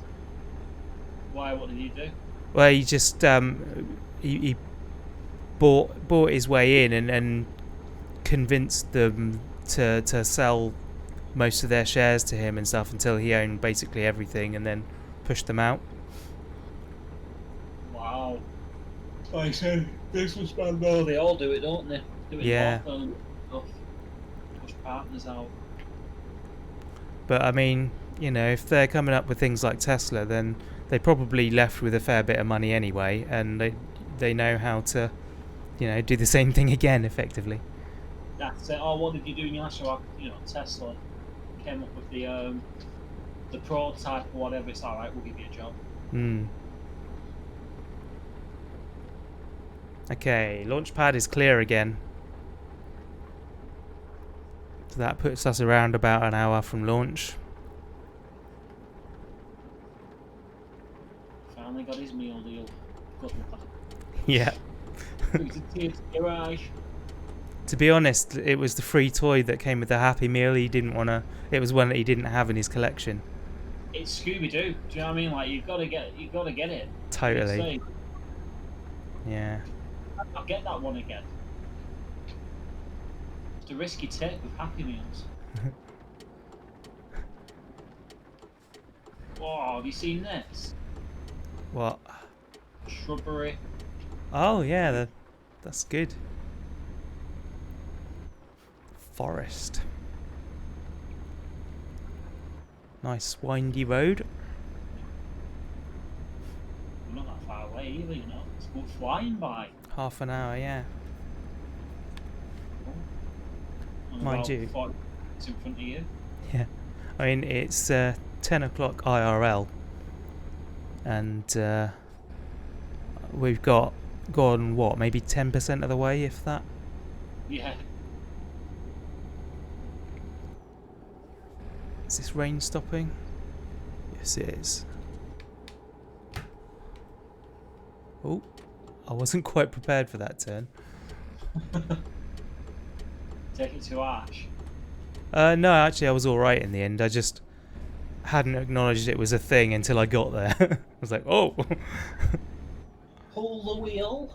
Why? What did he do? Well, he just he bought his way in and convinced them to sell most of their shares to him and stuff until he owned basically everything, and then pushed them out. Wow. Like I said, businessmen know they all do it, don't they? Do it Yeah, in stuff. Push partners out. but I mean, you know, if they're coming up with things like Tesla, then they probably left with a fair bit of money anyway, and they know how to, you know, do the same thing again effectively. That's it. Oh, what did you do in your last show? You know, Tesla came up with the prototype or whatever. It's all right. We'll give you a job. Hmm. Okay, launchpad is clear again. So that puts us around about an hour from launch. Finally got his meal deal. Good lad. Yeah. Brings a tear to your eye. To be honest, it was the free toy that came with the Happy Meal. He didn't want to. It was one that he didn't have in his collection. It's Scooby Doo. Do you know what I mean? Like you've got to get it. Totally. Yeah. I'll get that one again. It's a risky take with Happy Meals. Whoa, have you seen this? What? Shrubbery. Oh yeah, that's good. Forest. Nice windy road. We're not that far away either, you know. It's good flying by. Half an hour, yeah. I'm Mind about you. 40 minutes in front of you. Yeah. I mean, it's 10 o'clock IRL. And we've gone, what, maybe 10% of the way, if that? Yeah. Is this rain stopping? Yes, it is. Oh, I wasn't quite prepared for that turn. Take it to Ash. No, actually, I was alright in the end. I just hadn't acknowledged it was a thing until I got there. I was like, oh. Pull the wheel.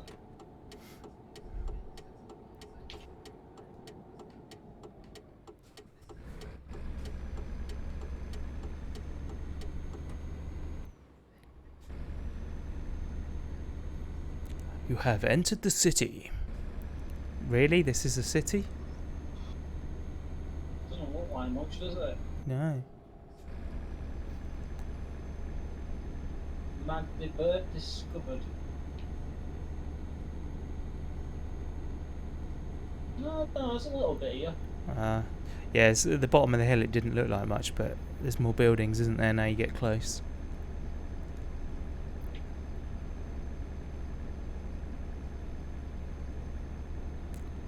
You have entered the city. Really? This is a city? Doesn't look like much, does it? No. Magdeburg discovered. No, it's a little bit here. Yeah, it's at the bottom of the hill it didn't look like much, but there's more buildings, isn't there, now you get close.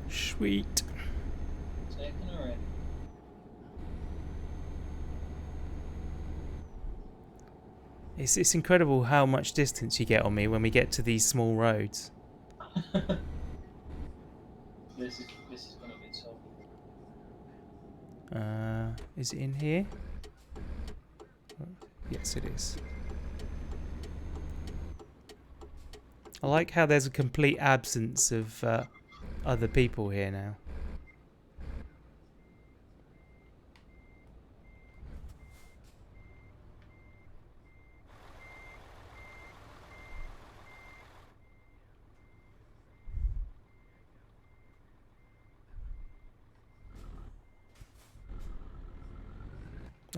Sweet. Taking her in. It's incredible how much distance you get on me when we get to these small roads. This is gonna be tough. Is it in here? Yes, it is. I like how there's a complete absence of other people here now.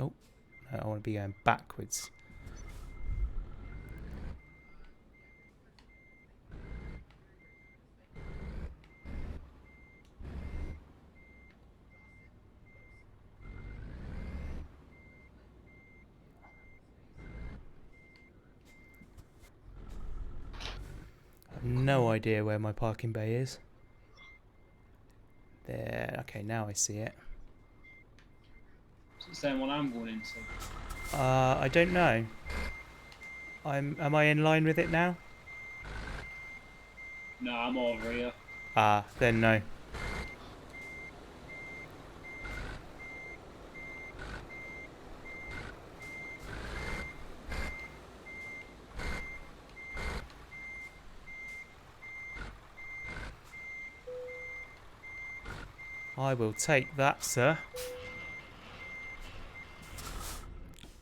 Oh, no, I want to be going backwards. I have no idea where my parking bay is. There. Okay, now I see it. It's the same one I'm going into. I don't know. Am I in line with it now? No, I'm over here. Ah, then no. I will take that, sir.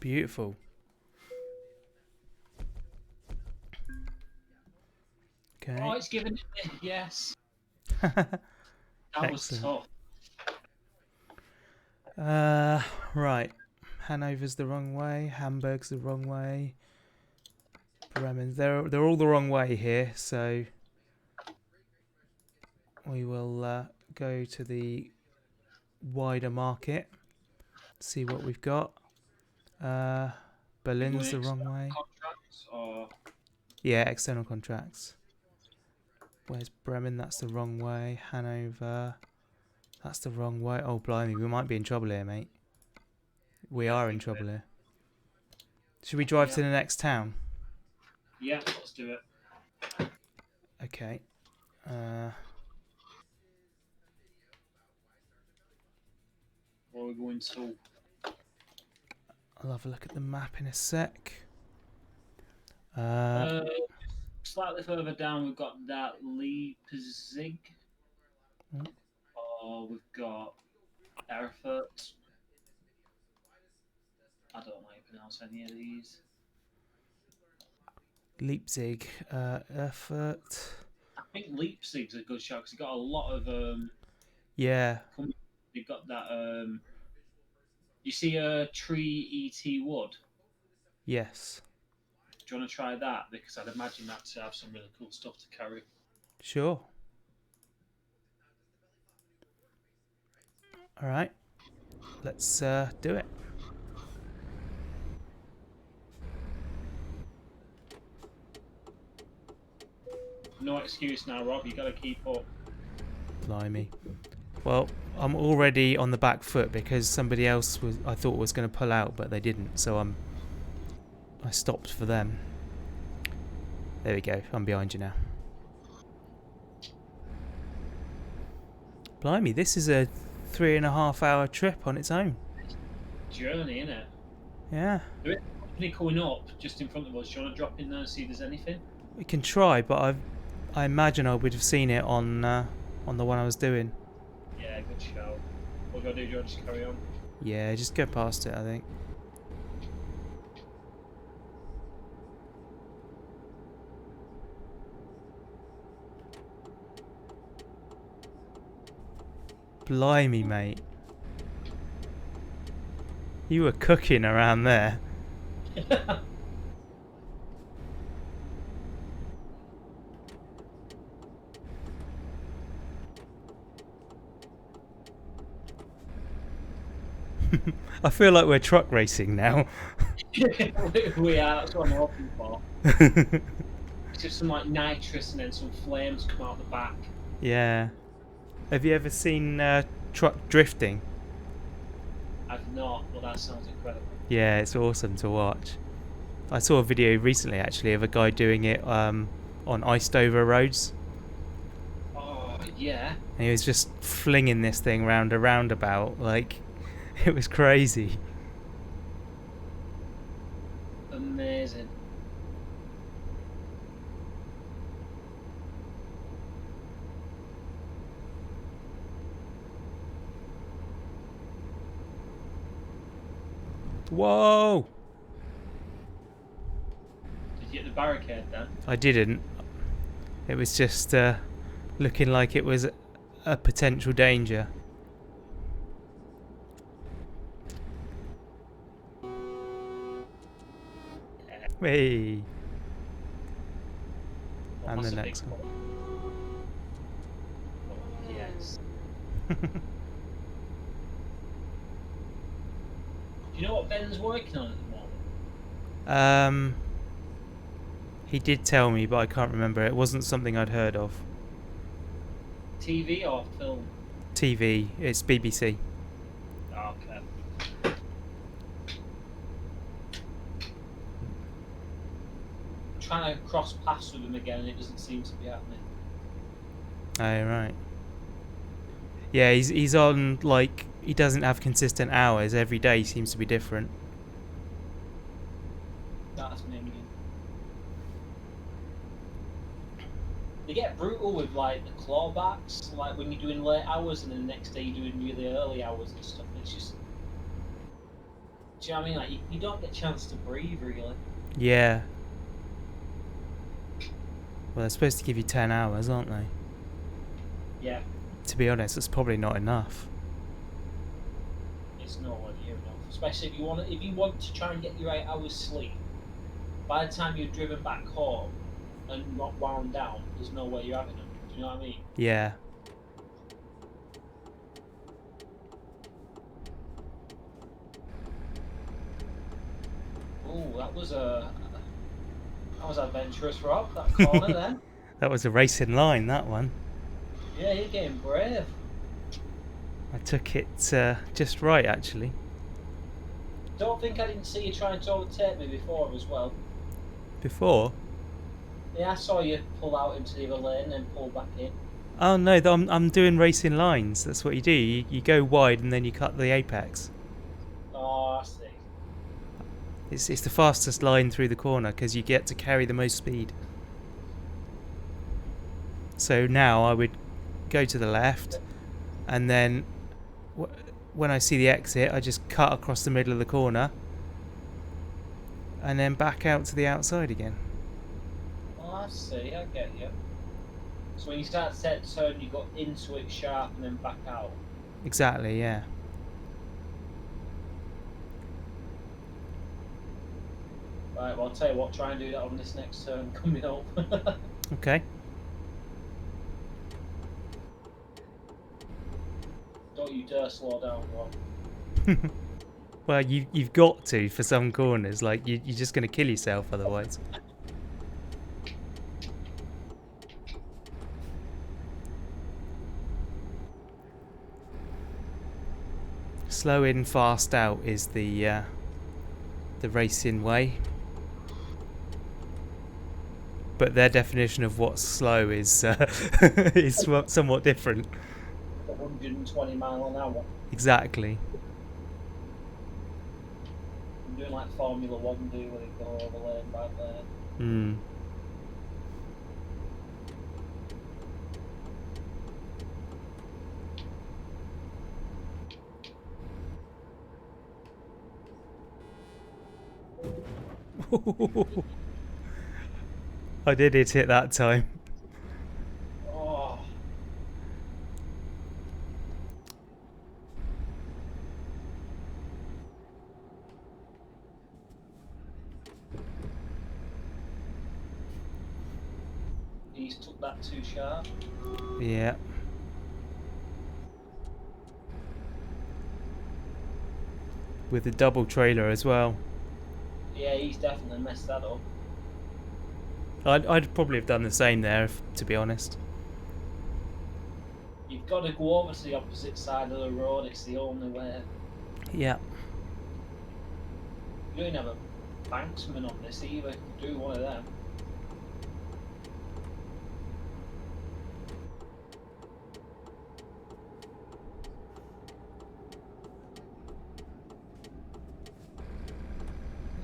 Beautiful. Oh, Okay. it's given it. Yes. That was Excellent. tough. Right. Hanover's the wrong way. Hamburg's the wrong way. Bremen's. They're all the wrong way here, so we will go to the wider market. See what we've got. Berlin's the wrong way. Contracts or Yeah, external contracts. Where's Bremen? That's the wrong way. Hanover. That's the wrong way. Oh, blimey, we might be in trouble here, mate. We are in trouble here. Should we drive to the next town? Yeah, let's do it. Okay. Where are we going to? I'll have a look at the map in a sec. Slightly further down, we've got that Leipzig. Mm. Or we've got Erfurt. I don't know how you pronounce any of these. Leipzig, Erfurt. I think Leipzig's a good shot because it's got a lot of Yeah. They've got that you see a tree ET wood. Yes. Do you want to try that? Because I'd imagine that to have some really cool stuff to carry. Sure. All right. Let's do it. No excuse now, Rob. You got to keep up. Blimey. Well, I'm already on the back foot because somebody else I thought was going to pull out, but they didn't. So I stopped for them. There we go. I'm behind you now. Blimey, this is a 3.5 hour trip on its own. Journey, innit? Yeah. There is a company coming up just in front of us. Do you want to drop in there and see if there's anything? We can try, but I imagine I would have seen it on the one I was doing. Yeah, good shout. What do I do? Do you want to just carry on? Yeah, just go past it, I think. Blimey, mate. You were cooking around there. I feel like we're truck racing now. We are. That's what I'm hoping for. It's just some like nitrous and then some flames come out the back. Yeah. Have you ever seen truck drifting? I've not, but that sounds incredible. Yeah, it's awesome to watch. I saw a video recently, actually, of a guy doing it on iced over roads. Oh, yeah. And he was just flinging this thing round a roundabout. Like, it was crazy. Amazing. Whoa! Did you get the barricade then? I didn't. It was just looking like it was a potential danger. Hey. Well, And the that's a big next one. one. Oh, yes. Do you know what Ben's working on at the moment? He did tell me, but I can't remember. It wasn't something I'd heard of. TV or film? TV. It's BBC. Oh, okay. Trying to cross paths with him again, and it doesn't seem to be happening. Oh, right. Yeah, he's on, like, he doesn't have consistent hours. Every day seems to be different. That's minging. They get brutal with like the clawbacks, like when you're doing late hours and then the next day you're doing really early hours and stuff. It's just, do you know what I mean? Like you don't get a chance to breathe really. Yeah. Well, they're supposed to give you 10 hours, aren't they? Yeah, To be honest, it's probably not enough. it's nowhere near enough. Especially if you want to try and get your 8 hours sleep. By the time you're driven back home and not wound down, there's no way you're having them. Do you know what I mean? Yeah. Oh, that was adventurous, Rob. That corner then. That was a racing line, that one. Yeah, you're getting brave. I took it just right, actually. Don't think I didn't see you trying to overtake me before as well. Before? Yeah, I saw you pull out into the other lane and pull back in. Oh no, I'm doing racing lines. That's what you do. You go wide and then you cut the apex. Oh, I see. It's the fastest line through the corner because you get to carry the most speed. So now I would go to the left, and then when I see the exit, I just cut across the middle of the corner, and then back out to the outside again. Oh, I see. I get you. So when you start to set turn, you go into it sharp and then back out. Exactly, yeah. Right, well, I'll tell you what, try and do that on this next turn coming up. Okay. Don't you dare slow down, Rob. Well, you've got to for some corners. Like you're just going to kill yourself otherwise. Slow in, fast out is the racing way. But their definition of what's slow is is somewhat different. 120 mile an hour. Exactly. I'm doing like Formula One do where they go over lane by lane. Hmm. I did hit it that time. Oh. He's took that too sharp. Yeah. With the double trailer as well. Yeah, he's definitely messed that up. I'd probably have done the same there, to be honest. You've got to go over to the opposite side of the road. It's the only way. Yeah. You don't even have a banksman on this either. Do one of them.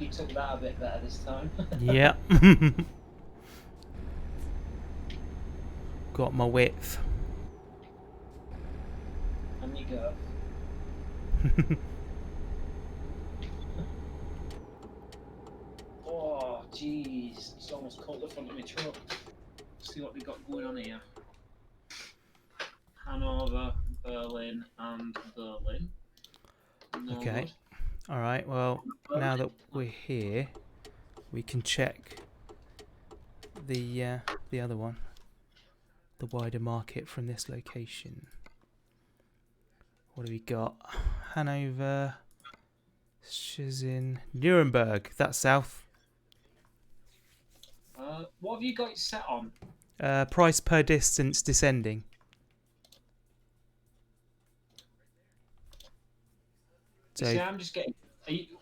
You took that a bit better this time. Yeah. Got my width. And you go. Oh, jeez. It's almost caught the front of my truck. See what we got going on here. Hanover, Berlin, and Berlin. No Okay. good. All right. Well, now that we're here, we can check the other one, the wider market from this location. What do we got? Hanover, Szczecin, Nuremberg. That's south. What have you got it set on? Price per distance descending. So, see, I'm just getting.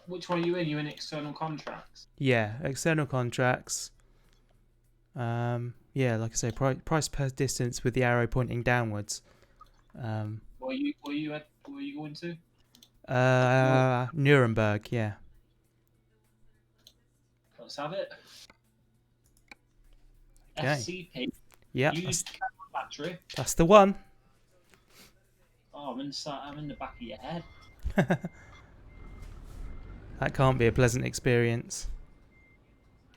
Which one are you in? You in external contracts? Yeah, external contracts. Yeah, like I say, price per distance with the arrow pointing downwards. Where you going to? Nuremberg. Yeah. Let's have it. Okay. SCP. Yeah. Used battery. That's the one. Oh, I'm in the back of your head. That can't be a pleasant experience.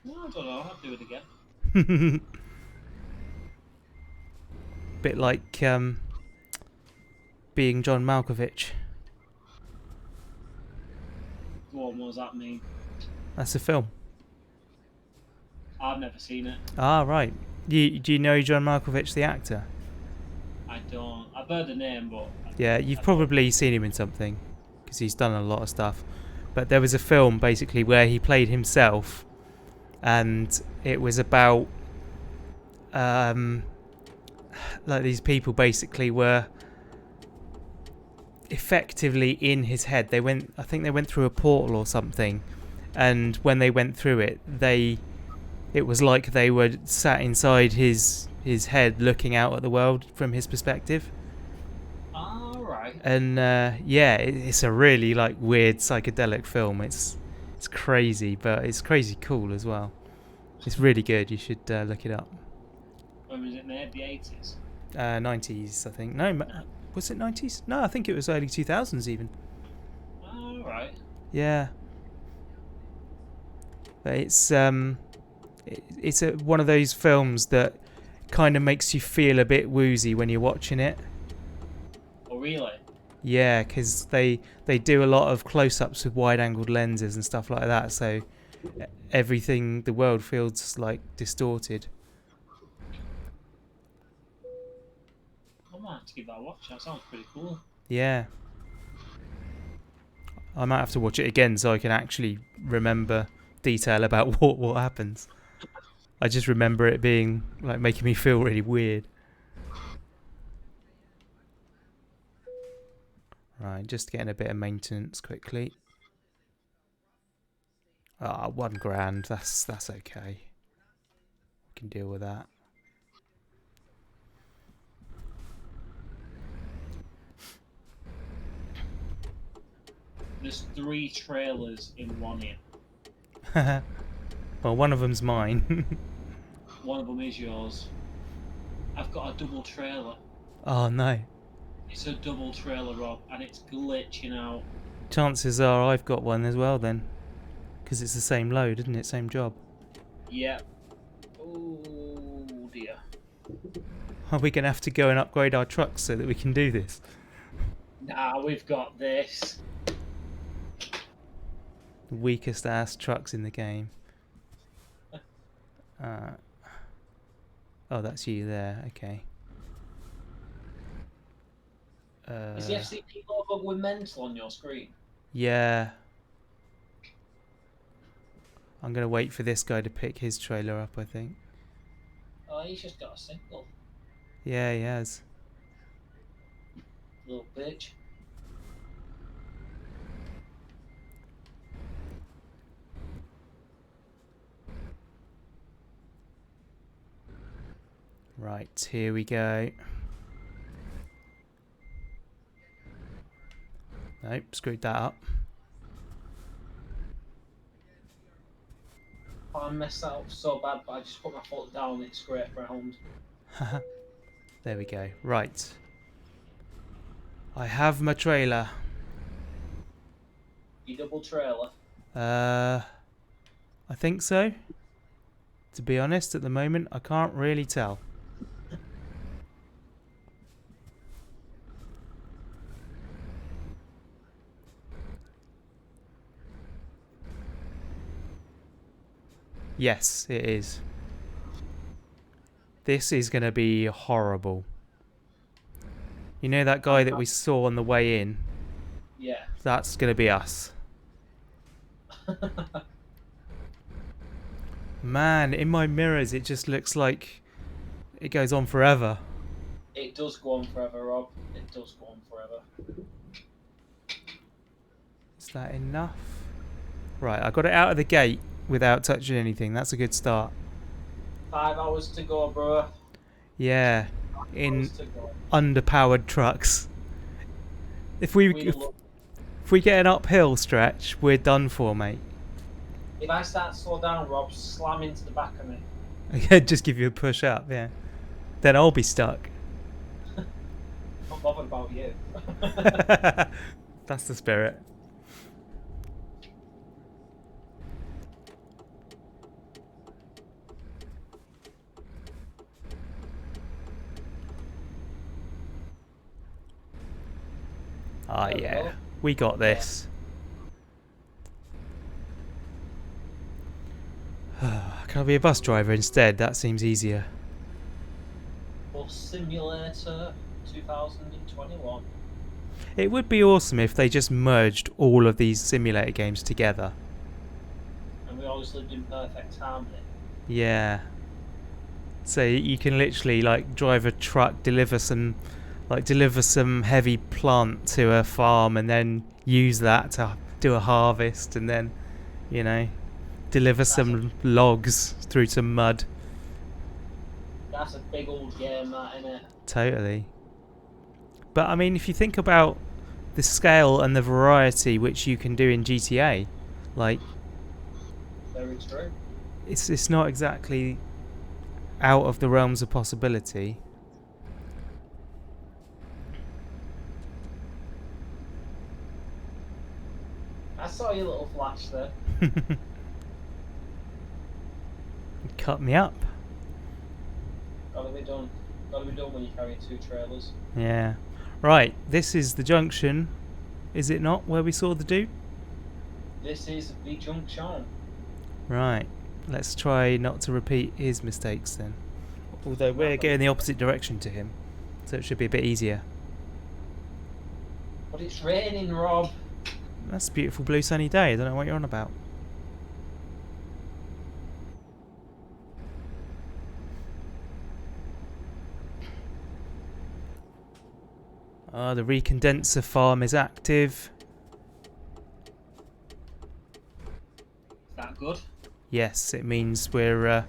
No, I don't know. I'll do it again. Bit like being John Malkovich. What does that mean? That's a film. I've never seen it. Ah, right. Do you know John Malkovich, the actor? I don't. I've heard the name, but Yeah, you've probably seen him in something because he's done a lot of stuff. But there was a film basically where he played himself, and it was about like these people basically were effectively in his head. I think they went through a portal or something, and when they went through it, it was like they were sat inside his head looking out at the world from his perspective. all right. And yeah, it's a really like weird psychedelic film. It's crazy, but it's crazy cool as well. It's really good. You should look it up. When was it made? The 80s? 90s, I think. No, was it 90s? No, I think it was early 2000s even. All right. Yeah. But it's one of those films that kind of makes you feel a bit woozy when you're watching it. Oh, really? Yeah, because they do a lot of close-ups with wide-angled lenses and stuff like that, so everything, the world feels like distorted. I might have to give that a watch. That sounds pretty cool. Yeah. I might have to watch it again so I can actually remember detail about what happens. I just remember it being like making me feel really weird. Right, just getting a bit of maintenance quickly. Ah, £1,000. That's okay. We can deal with that. There's 3 trailers in one here. Well, one of them's mine. One of them is yours. I've got a double trailer. Oh no. It's a double trailer, Rob, and it's glitching out. Chances are I've got one as well then. Because it's the same load, isn't it? Same job. Yep. Oh dear. Are we going to have to go and upgrade our trucks so that we can do this? Nah, we've got this. The weakest ass trucks in the game. Oh, that's you there. Okay. Is the FCP logo going mental on your screen? Yeah. I'm going to wait for this guy to pick his trailer up, I think. Oh, he's just got a single. Yeah, he has. Little bitch. Right, here we go. Nope, screwed that up. I messed that up so bad, but I just put my foot down and it scraped round. There we go. Right. I have my trailer. You double trailer? I think so. To be honest, at the moment, I can't really tell. Yes, it is. This is going to be horrible. You know that guy that we saw on the way in? Yeah. That's going to be us. Man, in my mirrors it just looks like it goes on forever. It does go on forever, Rob. It does go on forever. Is that enough? Right, I got it out of the gate without touching anything. That's a good start. 5 hours to go, bro. Yeah, 5 in hours to go. underpowered trucks. If we get an uphill stretch, we're done for, mate. If I start to slow down, Rob, slam into the back of me. Just give you a push up, yeah. Then I'll be stuck. Not bothered about you. That's the spirit. Ah, yeah. We got this. Can I be a bus driver instead? That seems easier. Bus Simulator 2021. It would be awesome if they just merged all of these simulator games together. And we always lived in perfect harmony. Yeah. So you can literally like drive a truck, deliver some heavy plant to a farm, and then use that to do a harvest, and then, you know, deliver some logs through some mud. That's a big old game, that, innit? Totally. But I mean, if you think about the scale and the variety which you can do in GTA, like, very true. It's not exactly out of the realms of possibility. I saw your little flash there. Cut me up. Gotta be done. Gotta be done when you carry 2 trailers. Yeah. Right, this is the junction, is it not, where we saw the dude? This is the junction. Right. Let's try not to repeat his mistakes then. Although we're going the opposite direction to him, so it should be a bit easier. But it's raining, Rob. That's a beautiful blue sunny day. I don't know what you're on about. The recondenser farm is active. Is that good? Yes, it means we're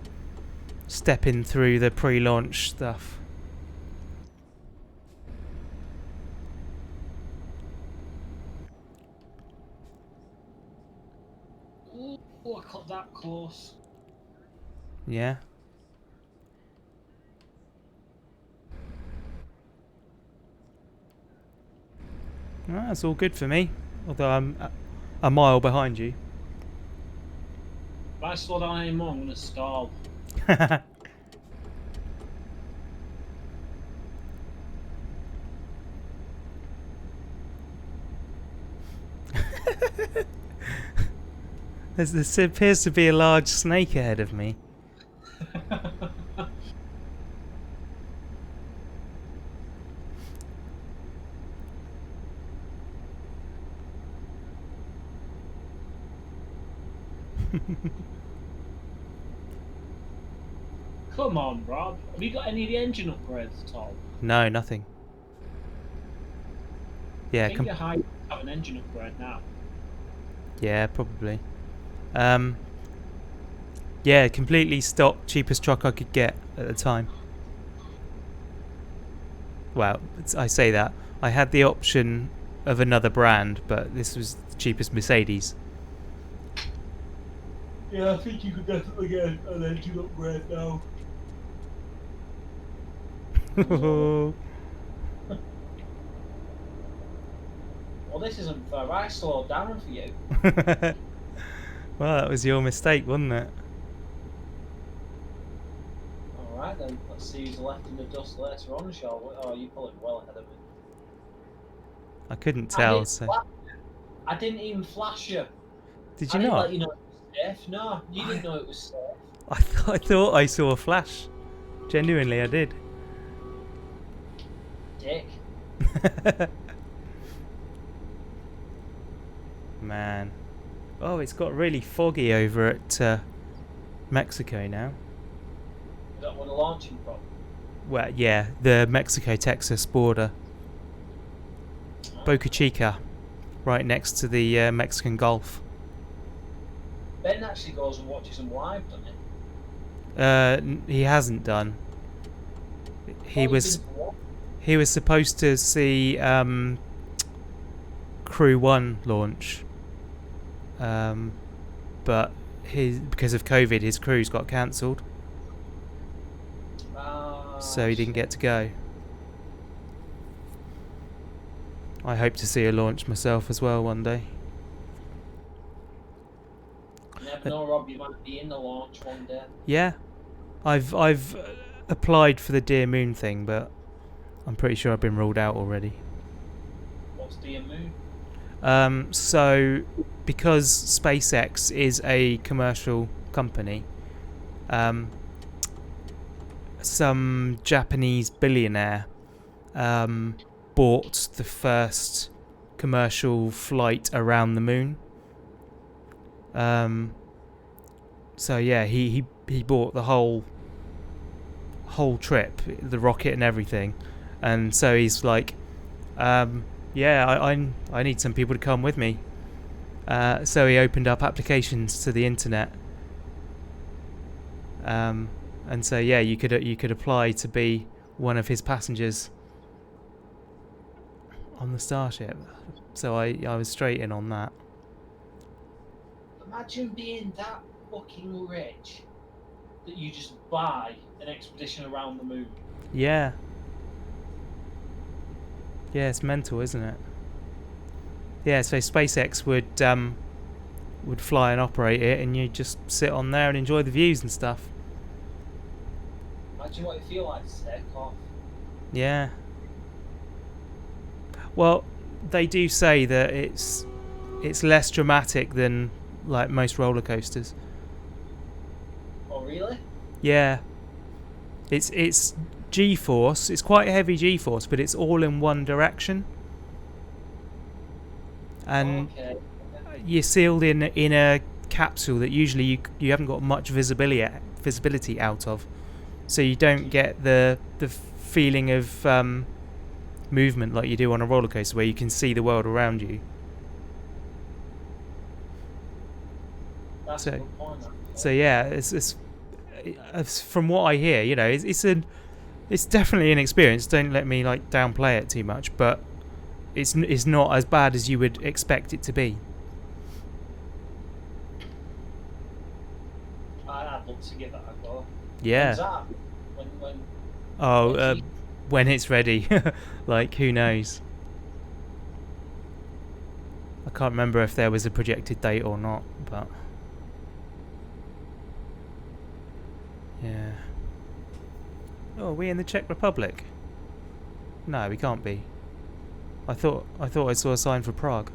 stepping through the pre-launch stuff. Oh, I cut that close. Yeah. Well, that's all good for me. Although I'm a mile behind you. If I slow down anymore, I'm gonna stall. There appears to be a large snake ahead of me. Come on, Rob. Have you got any of the engine upgrades at all? No, nothing. Yeah, I think you're high to have an engine upgrade now. Yeah, probably. Yeah, completely stock, cheapest truck I could get at the time. Well, I say that. I had the option of another brand, but this was the cheapest Mercedes. Yeah, I think you could definitely get an engine upgrade now. Well, this isn't fair. I slowed down for you. Well, that was your mistake, wasn't it? Alright then, let's see who's left in the dust later on, shall we? Oh, you're pulling well ahead of me. I couldn't tell, so... I didn't even flash you. Did you not? Let you know safe. No, you didn't know it was safe. I thought I saw a flash. Genuinely, I did. Dick. Man. Oh, it's got really foggy over at Mexico now. Is that one a launching from? Well, yeah, the Mexico-Texas border. Oh. Boca Chica, right next to the Mexican Gulf. Ben actually goes and watches them live, doesn't he? He hasn't done. He Oh, was supposed to see Crew 1 launch, but because of COVID, his cruise got cancelled, so he didn't get to go. I hope to see a launch myself as well one day. You never know, Rob. You might be in the launch one day. Yeah, I've applied for the Dear Moon thing, but I'm pretty sure I've been ruled out already. What's Dear Moon? So because SpaceX is a commercial company, some Japanese billionaire bought the first commercial flight around the moon. So yeah, he bought the whole trip, the rocket and everything, and so he's like, yeah, I need some people to come with me. So he opened up applications to the internet, and so yeah, you could apply to be one of his passengers on the Starship. So I was straight in on that. Imagine being that fucking rich that you just buy an expedition around the moon. Yeah. Yeah, it's mental, isn't it? Yeah, so SpaceX would fly and operate it, and you just sit on there and enjoy the views and stuff. Imagine what it feels like to take off. Yeah. Well, they do say that it's less dramatic than like most roller coasters. Oh, really? Yeah. It's G-force. It's quite heavy G-force, but it's all in one direction. And you're sealed in a capsule that usually you haven't got much visibility out of, so you don't get the feeling of movement like you do on a roller coaster, where you can see the world around you. That's a good point. So yeah, it's from what I hear, you know, it's definitely an experience. Don't let me like downplay it too much, but it's not as bad as you would expect it to be. I'd love to give that a go. Yeah. When's that? When? Oh, when it's ready. Like, who knows? I can't remember if there was a projected date or not, but yeah. Oh, are we in the Czech Republic? No, we can't be. I thought I saw a sign for Prague.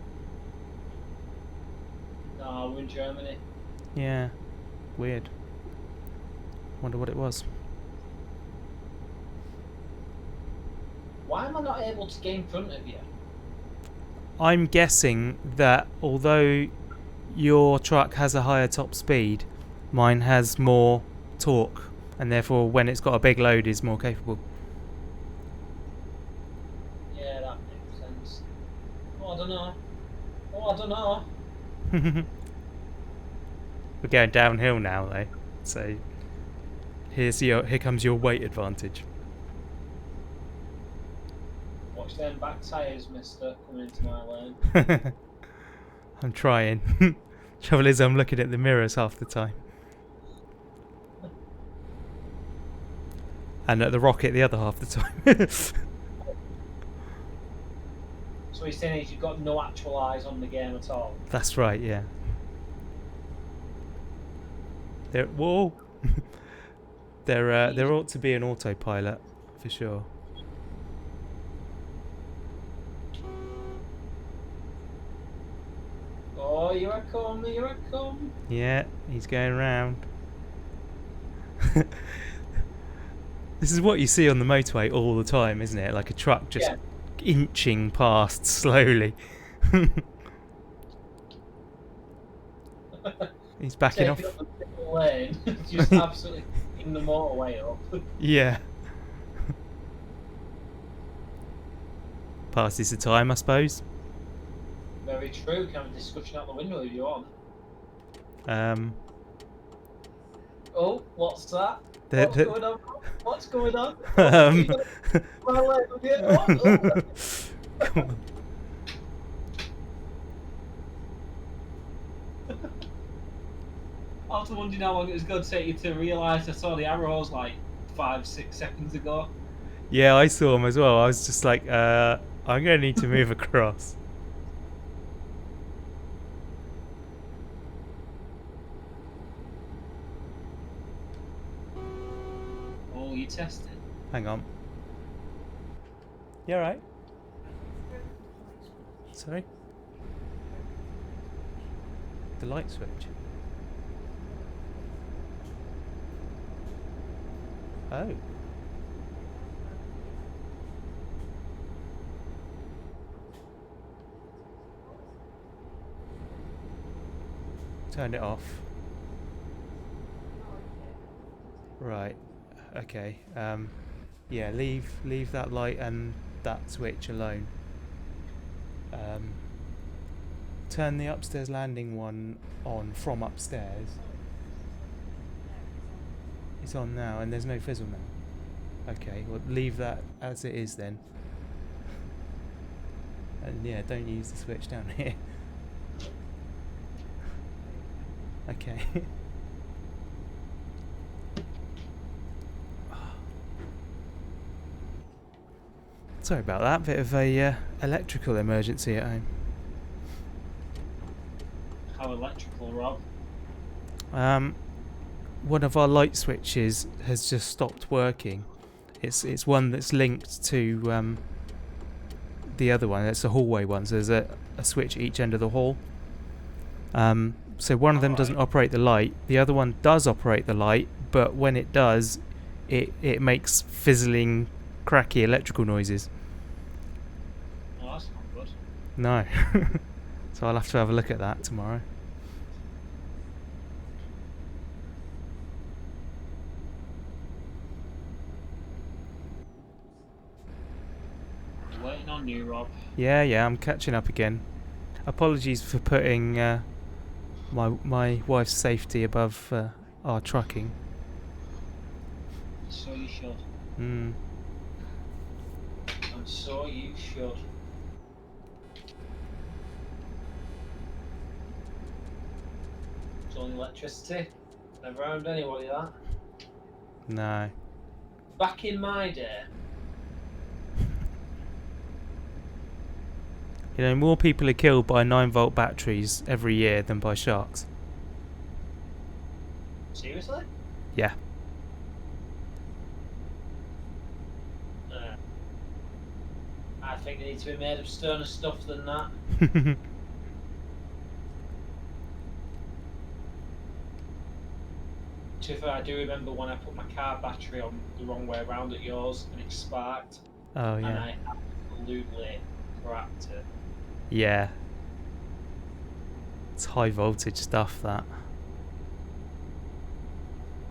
No, we're in Germany. Yeah. Weird. Wonder what it was. Why am I not able to get in front of you? I'm guessing that although your truck has a higher top speed, mine has more torque, and therefore when it's got a big load is more capable. Yeah, that makes sense. Oh, I don't know. We're going downhill now though, so here comes your weight advantage. Watch them back tyres, mister, coming into my lane. I'm trying. Trouble is, I'm looking at the mirrors half the time. And at the rocket the other half the time. So he's saying is you've got no actual eyes on the game at all. That's right, yeah. Whoa! There ought to be an autopilot, for sure. Oh, Oh, here I come, here I come. Yeah, he's going round. This is what you see on the motorway all the time, isn't it? Like a truck just inching past slowly. He's backing off. Taking up the middle lane, just absolutely in the motorway up. Yeah. Passes the time, I suppose. Very true. Can have a discussion out the window if you want. Oh, what's that? What's going on? What's going on? My leg will get on. Come on. I was wondering how long it was going to take you to realise I saw the arrows like 5-6 seconds ago. Yeah, I saw him as well. I was just like, I'm going to need to move across. Oh, you tested? Hang on. You alright? Sorry? The light switch. Oh. Turned it off. Right. Okay. Yeah, leave that light and that switch alone. Turn the upstairs landing one on from upstairs. It's on now and there's no fizzle now. Okay, well leave that as it is then. And yeah, don't use the switch down here. Okay. Sorry about that, bit of a electrical emergency at home. How electrical, Rob? One of our light switches has just stopped working. It's one that's linked to the other one. It's a hallway one, so there's a switch at each end of the hall. So one of them doesn't operate the light. The other one does operate the light, but when it does, it makes fizzling, cracky electrical noises. Oh, that's not good. No. So I'll have to have a look at that tomorrow. Waiting on you, Rob. Yeah, I'm catching up again. Apologies for putting my wife's safety above our trucking. So you should. Mm. And so you should. It's only electricity. Never harmed anybody that. No. Back in my day, You know, more people are killed by 9-volt batteries every year than by sharks. seriously? Yeah. I think they need to be made of sterner stuff than that. To be fair, I do remember when I put my car battery on the wrong way around at yours and it sparked. Oh, And yeah. I absolutely cracked it. Yeah. It's high voltage stuff, that.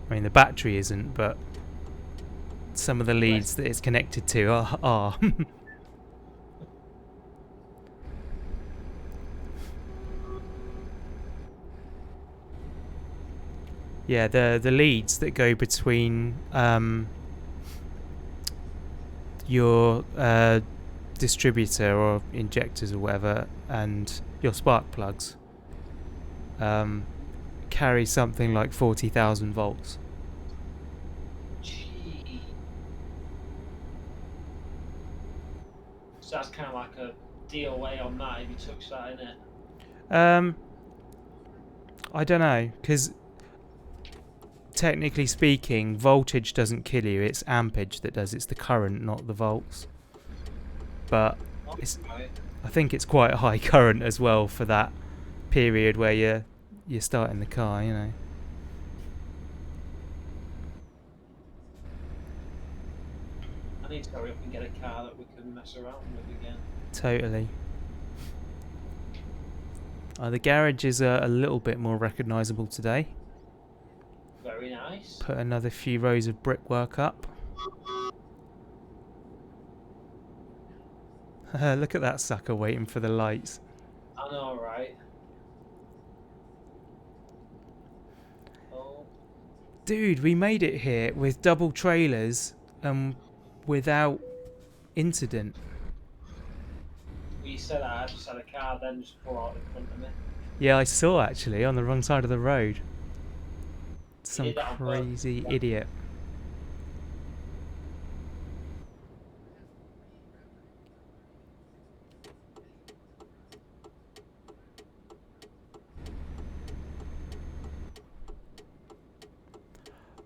I mean, the battery isn't, but some of the leads that it's connected to are. Yeah, the leads that go between your distributor or injectors or whatever and your spark plugs carry something like 40,000 volts. Gee. So that's kind of like a DOA on that if you touch that, innit? I don't know, because technically speaking, voltage doesn't kill you, it's ampage that does. It's the current, not the volts. But it's, Right. I think it's quite a high current as well for that period where you're starting the car, you know. I need to hurry up and get a car that we can mess around with again. Totally. The garages are a little bit more recognisable today. Very nice. Put another few rows of brickwork up. Look at that sucker waiting for the lights. I know, right? Oh. Dude, we made it here with double trailers and without incident. You said I just had a car then just pull out in front of me. Yeah, I saw actually on the wrong side of the road. Some did that on crazy purpose. idiot.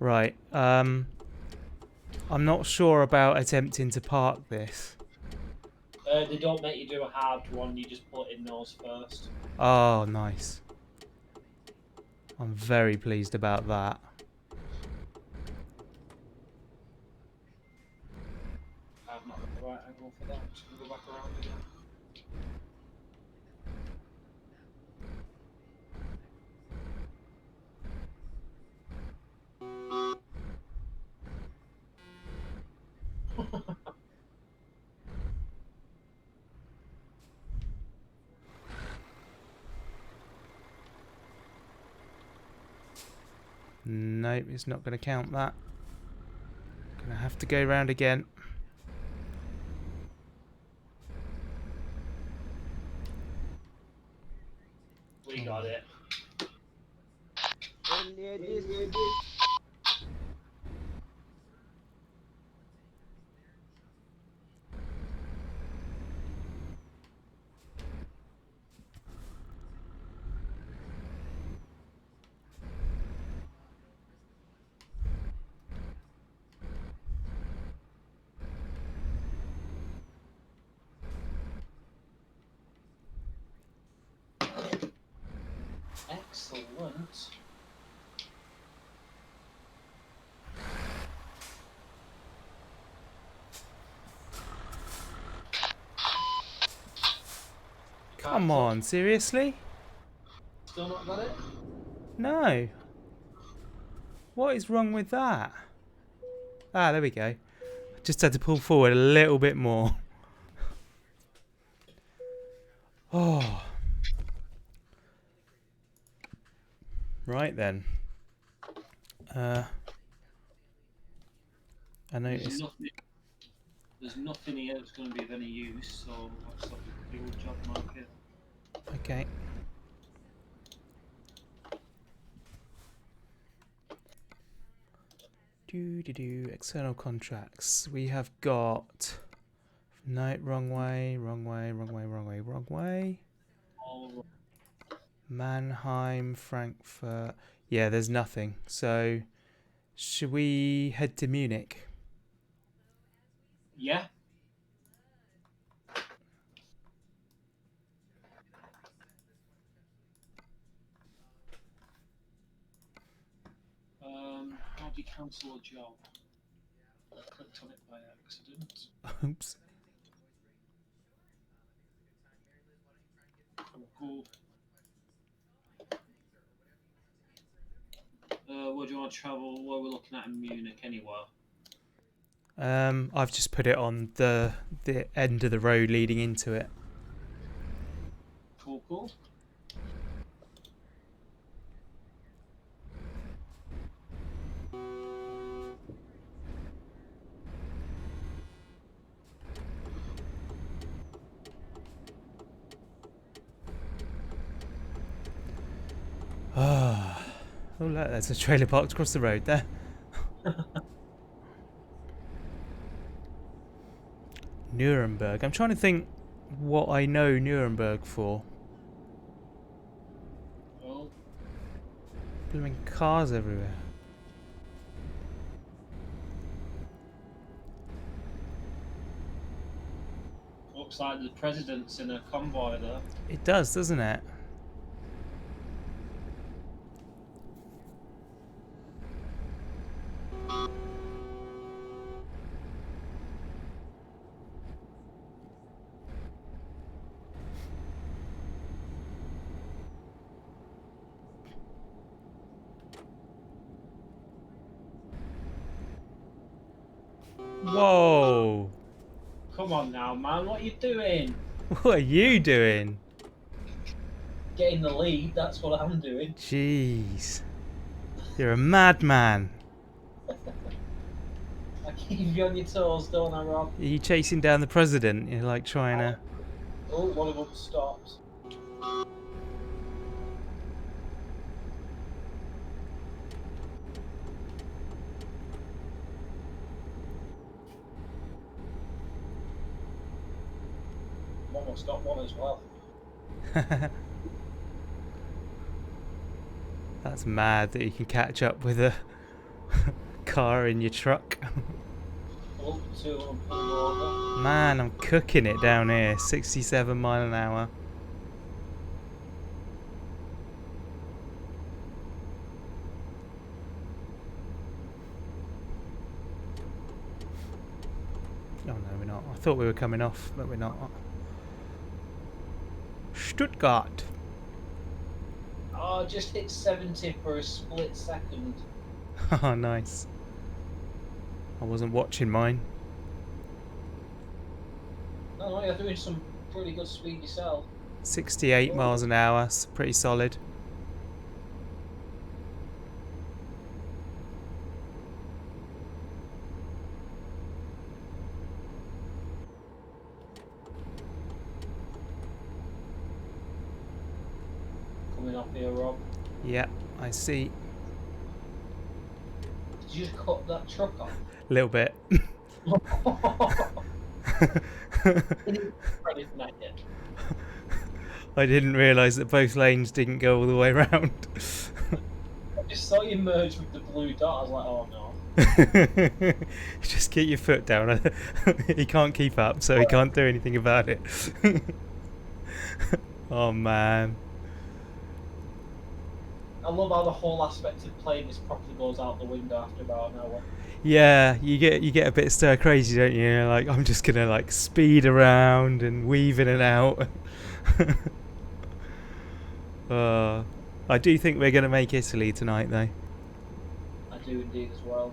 Right, I'm not sure about attempting to park this. They don't make you do a hard one, you just put in nose first. Oh, nice. I'm very pleased about that. I've not got the right angle for that, I'm just going to go back around again. Nope, it's not going to count that. Gonna have to go round again. We got it. Excellent. Come on, seriously? Still not got it? No. What is wrong with that? Ah, there we go. Just had to pull forward a little bit more. Oh. Right then. I noticed. There's nothing here that's going to be of any use, so let's have the old job market. Okay. External contracts. We have got. No, wrong way, wrong way, wrong way, wrong way, wrong way. All Mannheim, Frankfurt. Yeah, there's nothing. So, should we head to Munich? yeah. How do you cancel a job? I clicked on it by accident. Oops. Cool. Where do you want to travel? Where we're looking at in Munich, anywhere? I've just put it on the end of the road leading into it. Cool, cool. Oh, look, there's a trailer parked across the road there. Nuremberg. I'm trying to think what I know Nuremberg for. Well, Blooming cars everywhere. looks like the president's in a convoy there. It does, doesn't it? Whoa! Come on now, man. What are you doing? What are you doing? Getting the lead. That's what I'm doing. Jeez. You're a madman. I keep you on your toes, don't I, Rob? Are you chasing down the president? You're like trying to... Oh, one of them stopped. One will stop one as well. That's mad that you can catch up with a car in your truck. Oh, two of them pulled over. Man, I'm cooking it down here. 67 mile an hour. Oh no, we're not. I thought we were coming off, but we're not. Stuttgart. Oh, just hit 70 for a split second. Oh, nice. I wasn't watching mine. No, you're doing some pretty good speed yourself. 68 miles an hour. It's pretty solid. Coming up here, Rob. Yeah, I see. Did you just cut that truck off? A little bit. I didn't realise that both lanes didn't go all the way around. I just saw you merge with the blue dot. I was like, oh no. Just get your foot down. He can't keep up, so he can't do anything about it. Oh man. I love how the whole aspect of playing this properly goes out the window after about an hour. Yeah, you get a bit stir crazy, don't you? You're like, I'm just gonna like speed around and weave in and out. I do think we're gonna make Italy tonight, though. I do indeed as well.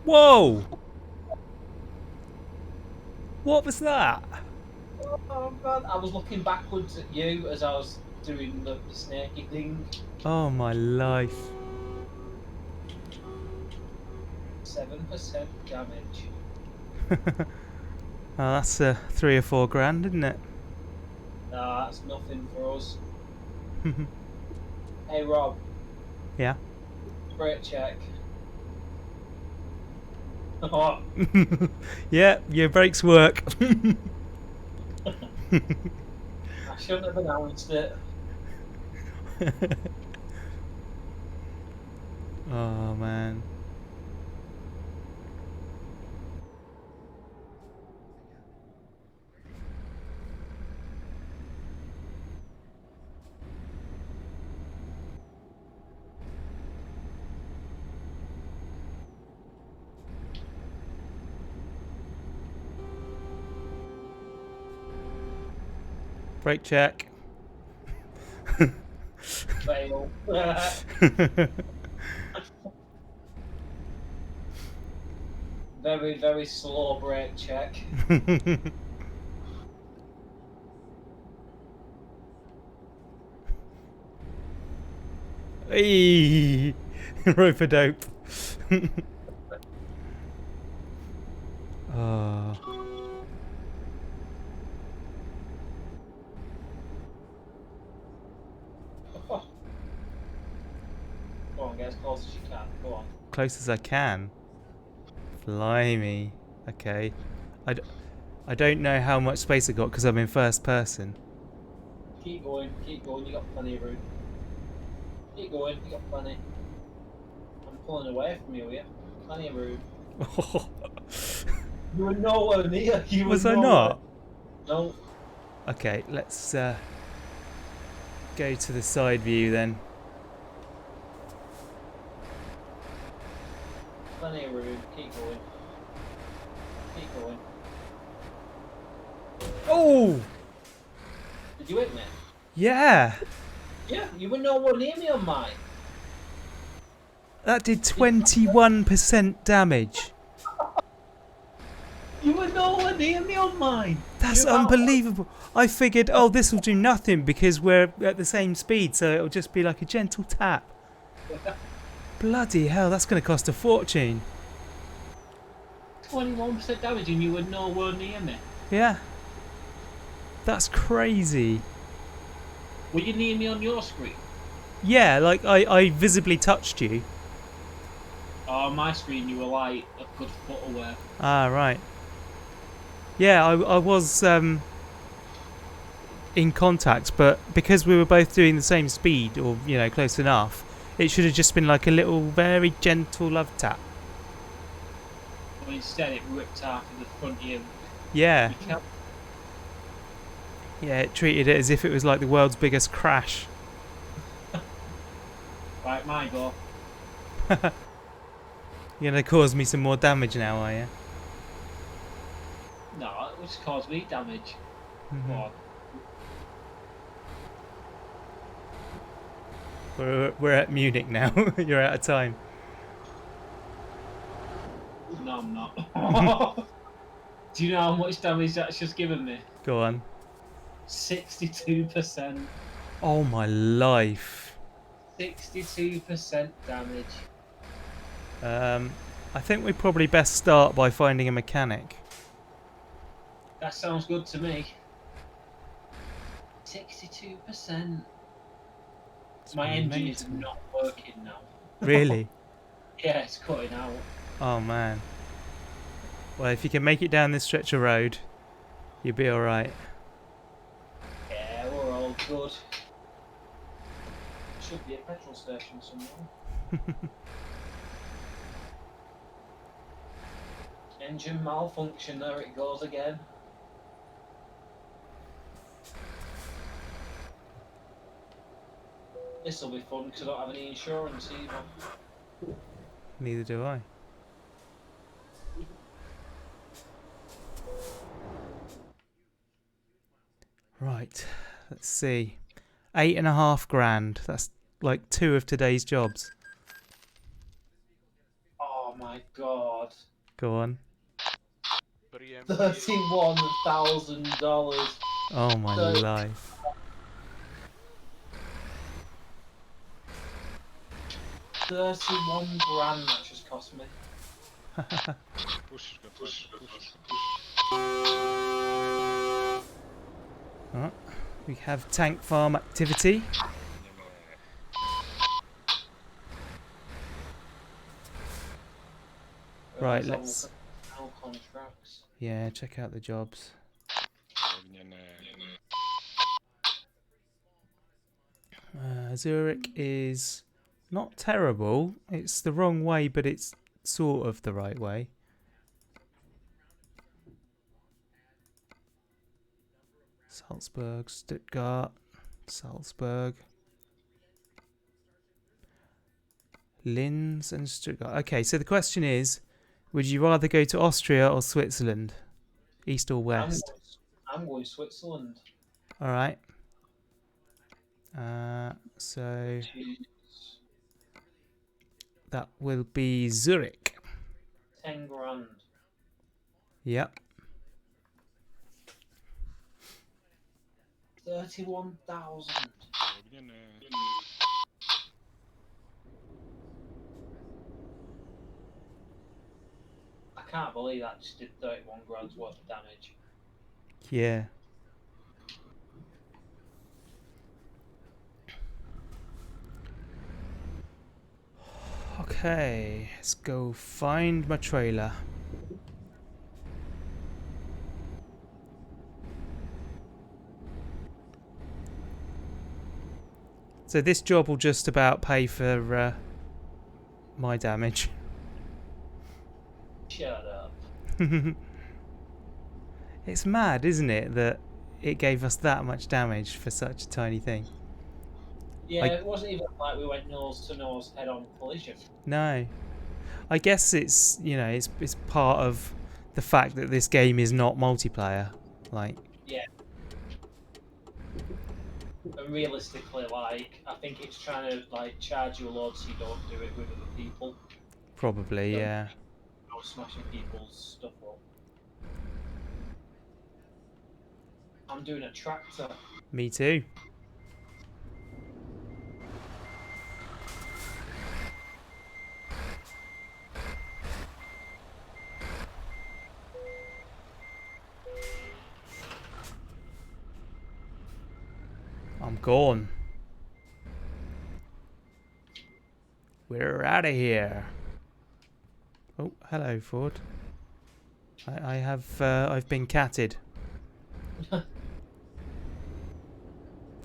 Whoa! What was that? Oh man, I was looking backwards at you as I was doing the snaky thing. Oh my life. 7% damage. Oh, that's 3 or 4 grand, isn't it? Nah, that's nothing for us. Hey Rob. Yeah. Brake check. Oh. Yeah, your brakes work. I shouldn't have announced it. Oh man. Brake check. Fail. Very, very slow brake check. Eee! Roper dope. Oh. Go on, get as close as you can. Go on. Close as I can. Blimey. Okay. I don't know how much space I got because I'm in first person. Keep going, you got plenty of room. Keep going, you got plenty. I'm pulling away from you here. Plenty of room. You were nowhere near. Was I not? No. Okay, let's go to the side view then. plenty of room. Keep going. Keep going. Oh! Did you hit me? Yeah! Yeah, you were nowhere near me on mine. That did 21% damage. You were nowhere near me on mine. That's unbelievable. I figured, oh, this will do nothing because we're at the same speed, so it'll just be like a gentle tap. Bloody hell, that's going to cost a fortune. 21% damage and you were nowhere near me. Yeah. That's crazy. Were you near me on your screen? Yeah, like I visibly touched you. Oh, on my screen you were like a good foot away. Ah, right. Yeah, I was in contact, but because we were both doing the same speed, or, you know, close enough, it should have just been like a little, very gentle love tap. But instead it ripped half of the front of you. Yeah. Yeah, it treated it as if it was like the world's biggest crash. Right, my go. You're going to cause me some more damage now, are you? No, it just caused me damage. Mm-hmm. What? We're at Munich now. You're out of time. No, I'm not. Do you know how much damage that's just given me? Go on. 62%. Oh my life. 62% damage. I think we probably best start by finding a mechanic. That sounds good to me. 62%. My engine is not working now. Really? Yeah, it's cutting out. Oh man. Well, if you can make it down this stretch of road, you'll be alright. Yeah, we're all good. Should be a petrol station somewhere. Engine malfunction, there it goes again. This'll be fun because I don't have any insurance either. Neither do I. Right, let's see. 8.5 grand. That's like 2 of today's jobs. Oh my god. Go on. $31,000. Oh my life. 31 grand that just cost me. Right. We have tank farm activity. Right, let's... Contracts. Yeah, check out the jobs. Zurich is not terrible. It's the wrong way, but it's sort of the right way. Salzburg, Stuttgart, Salzburg, Linz and Stuttgart. Okay, so the question is, would you rather go to Austria or Switzerland? East or west? I'm going Switzerland. Alright. So that will be Zurich. 10 grand. Yep. 31,000. I can't believe that just did 31 grand's worth of damage. Yeah. Okay, let's go find my trailer. So this job will just about pay for my damage. Shut up. It's mad, isn't it, that it gave us that much damage for such a tiny thing? Yeah, it wasn't even like we went nose to nose head on collision. No. I guess it's it's part of the fact that this game is not multiplayer. Like, Yeah. And realistically, like, I think it's trying to like charge you a load so you don't do it with other people. probably, Don't yeah. go smashing people's stuff up. I'm doing a tractor. Me too. I'm gone. We're out of here. Oh, hello, Ford. I've been catted.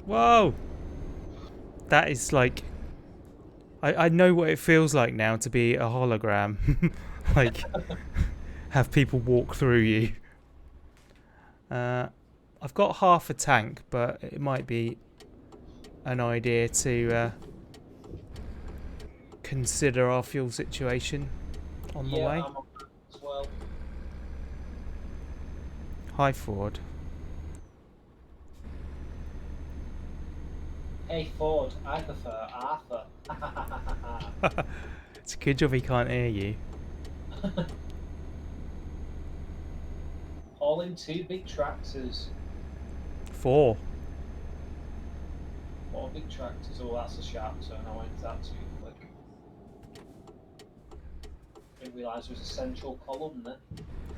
Whoa! That is like, I know what it feels like now to be a hologram. Like, have people walk through you. I've got half a tank, but it might be an idea to consider our fuel situation on the way. I'm on that as well. Hi, Ford. Hey Ford, I prefer Arthur. It's a good job he can't hear you. All in 2 big tractors. 4. 4 big tractors. Oh, that's a sharp turn. I went to that too quick. Didn't realise there was a central column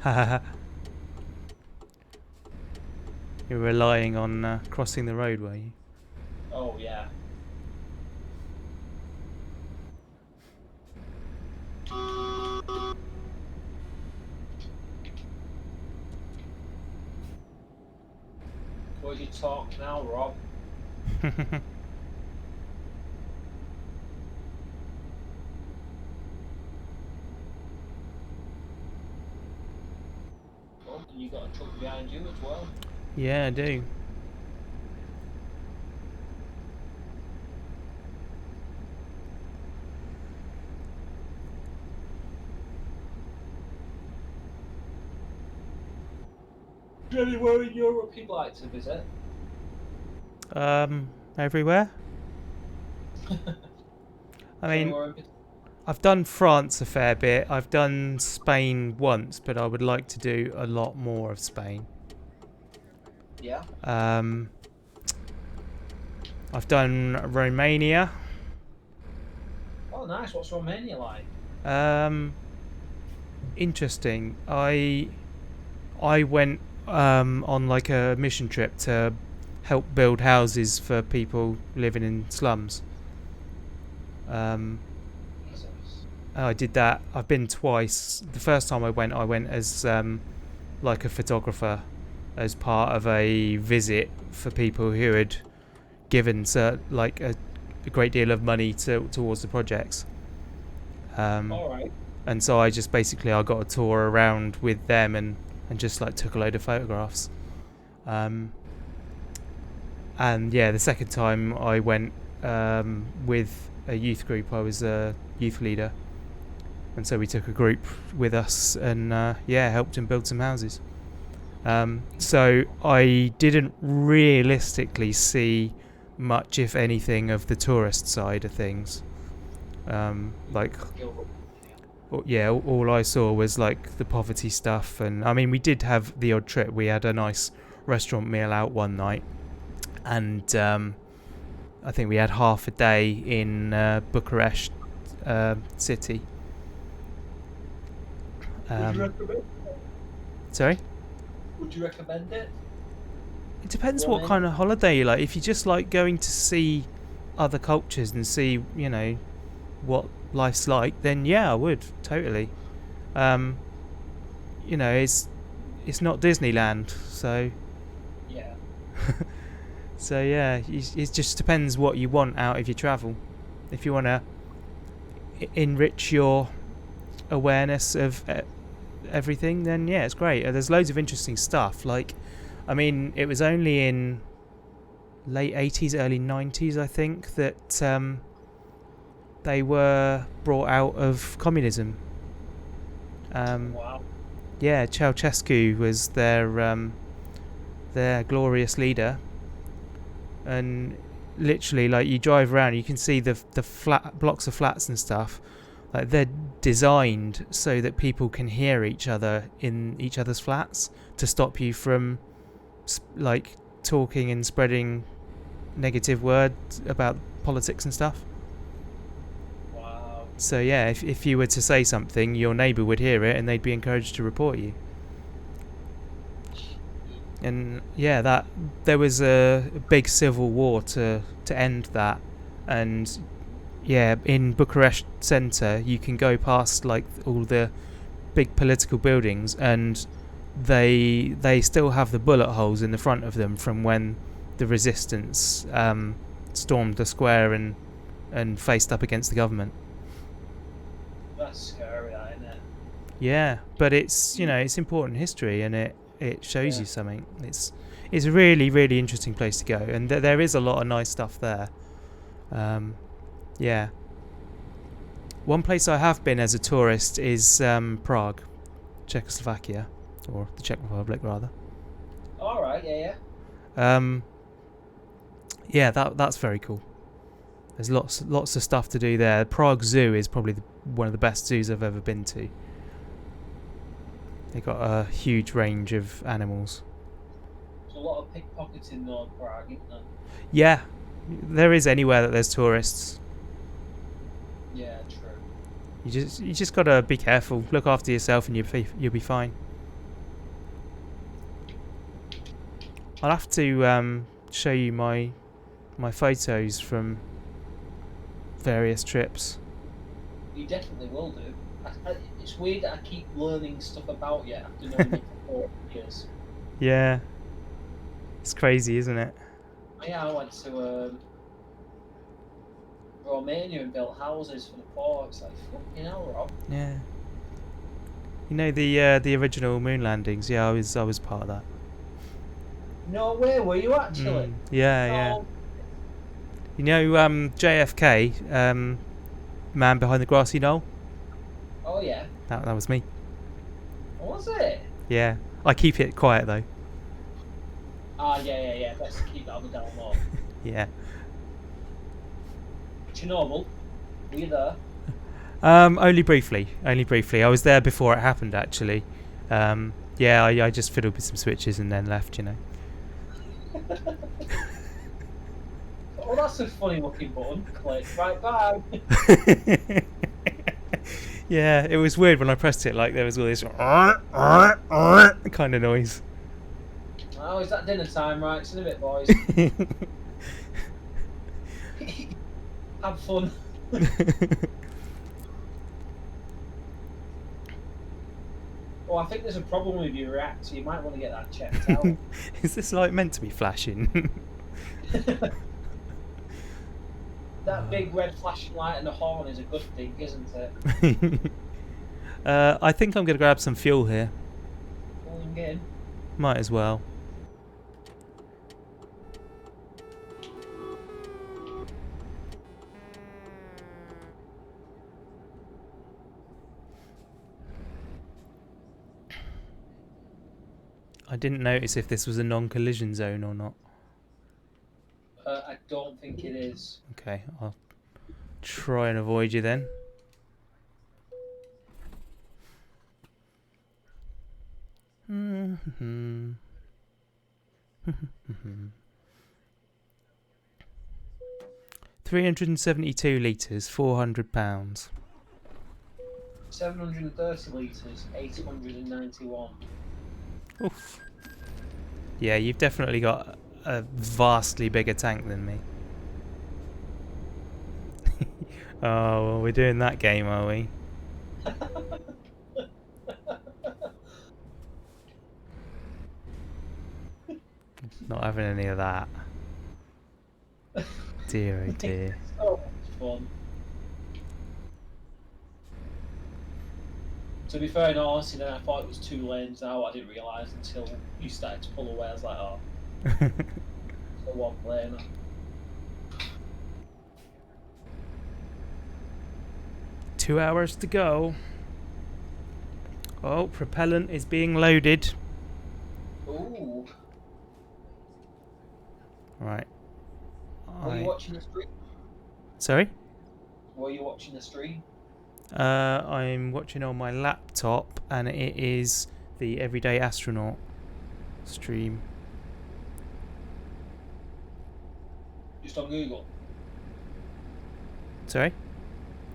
there. You're relying on crossing the road, were you? Oh yeah. What you talk now, Rob? Oh, and you got a truck behind you as well. Yeah, I do. Is there anywhere in Europe you'd like to visit? Everywhere. I mean, Anywhere in I've done France a fair bit. I've done Spain once, but I would like to do a lot more of Spain. Yeah. I've done Romania. Oh, nice. What's Romania like? Interesting. I went on like a mission trip to help build houses for people living in slums. Jesus. I did that. I've been twice. The first time I went as like a photographer, as part of a visit for people who had given like a great deal of money towards the projects. All right. And so I just basically I got a tour around with them and just like took a load of photographs. And yeah, the second time I went with a youth group. I was a youth leader, and so we took a group with us and yeah, helped him build some houses. So I didn't realistically see much, if anything, of the tourist side of things. Like, yeah, all I saw was like the poverty stuff, and I mean, we did have the odd trip. We had a nice restaurant meal out one night, and I think we had half a day in Bucharest city. Would you recommend it? Sorry? Would you recommend it? It depends what kind of holiday you like. If you just like going to see other cultures and see, you know, what life's like, then yeah, I would totally. You know, it's not Disneyland, so Yeah. so yeah, it just depends what you want out of your travel. If you want to enrich your awareness of everything, then yeah, it's great. There's loads of interesting stuff. Like, I mean, it was only in late 80s, early 90s, I think, that they were brought out of communism. Wow. Yeah, Ceausescu was their glorious leader, and literally, like, you drive around, you can see the flat blocks of flats and stuff. Like, they're designed so that people can hear each other in each other's flats to stop you from like talking and spreading negative words about politics and stuff. Wow. So yeah, if you were to say something, your neighbour would hear it and they'd be encouraged to report you. And yeah, that there was a big civil war to end that. And yeah, in Bucharest centre, you can go past like all the big political buildings, and they still have the bullet holes in the front of them from when the resistance stormed the square and faced up against the government. That's scary, that, isn't it? Yeah, but it's, you know, it's important history, and it shows Yeah. you something. It's a really, really interesting place to go, and there is a lot of nice stuff there. Yeah. One place I have been as a tourist is Prague, Czechoslovakia, or the Czech Republic rather. All right. Yeah. Yeah, that's very cool. There's lots of stuff to do there. Prague Zoo is probably one of the best zoos I've ever been to. They've got a huge range of animals. There's a lot of pickpocketing though in Prague, isn't there? Yeah, there is anywhere that there's tourists. Yeah, true. You just gotta be careful, look after yourself, and you'll be fine. I'll have to show you my photos from various trips. You definitely will do. It's weird that I keep learning stuff about you after knowing you for 4 years. Yeah, it's crazy, isn't it? Yeah, I went to Romania and built houses for the poor. It's like, fucking hell, Rob. Yeah. You know the original moon landings? Yeah, I was part of that. No way, were you actually? Yeah. You know JFK, man behind the grassy knoll? Oh yeah. That was me. Was it? Yeah. I keep it quiet though. Yeah. Best to keep that on the down low. Yeah. Chernobyl, were you there? Only briefly. I was there before it happened, actually. Yeah, I just fiddled with some switches and then left, you know. Oh, that's a funny looking button. Click. Right, bye. Yeah, it was weird when I pressed it. Like, there was all this kind of noise. Oh, is that dinner time? Right, it's in a bit, boys. Have fun. Oh, I think there's a problem with your react, so you might want to get that checked out. Is this light meant to be flashing? That big red flashing light and the horn is a good thing, isn't it? I think I'm going to grab some fuel here. Pulling in. Might as well. I didn't notice if this was a non-collision zone or not. I don't think it is. Okay, I'll try and avoid you then. £372 litres, £400. 730 litres, 891. Oof. Yeah, you've definitely got a vastly bigger tank than me. Oh, well, we're doing that game, are we? Not having any of that. Dear, oh dear. So much fun. To be fair, in all honesty, then I thought it was 2 lanes out. I didn't realise until you started to pull away. I was like, oh, it's a 1 lane. 2 hours to go. Oh, propellant is being loaded. Ooh. Right. Were you watching the stream? Sorry? Were you watching the stream? I'm watching on my laptop, and it is the Everyday Astronaut stream. Just on Google? Sorry?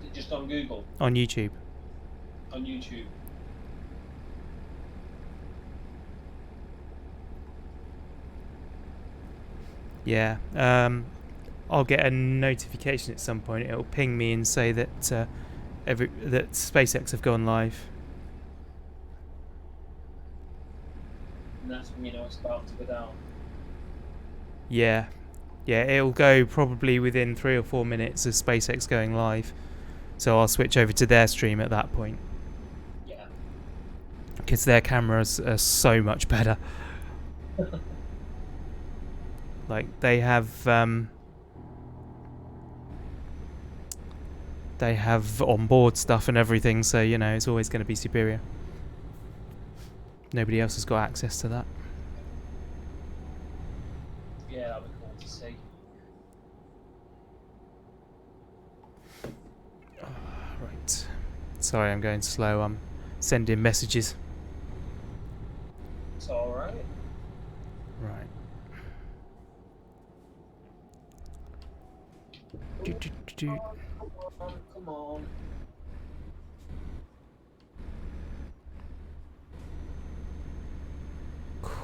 Is it just on Google? On YouTube. On YouTube? Yeah. I'll get a notification at some point. It'll ping me and say that that SpaceX have gone live. And that's when you know it's about to go down. Yeah. Yeah, it'll go probably within 3 or 4 minutes of SpaceX going live. So I'll switch over to their stream at that point. Yeah. Because their cameras are so much better. Like, they have onboard stuff and everything, so, you know, it's always going to be superior. Nobody else has got access to that. Yeah, that'd be cool to see. Right. Sorry, I'm going slow. I'm sending messages. It's alright. Right. Come on, come on.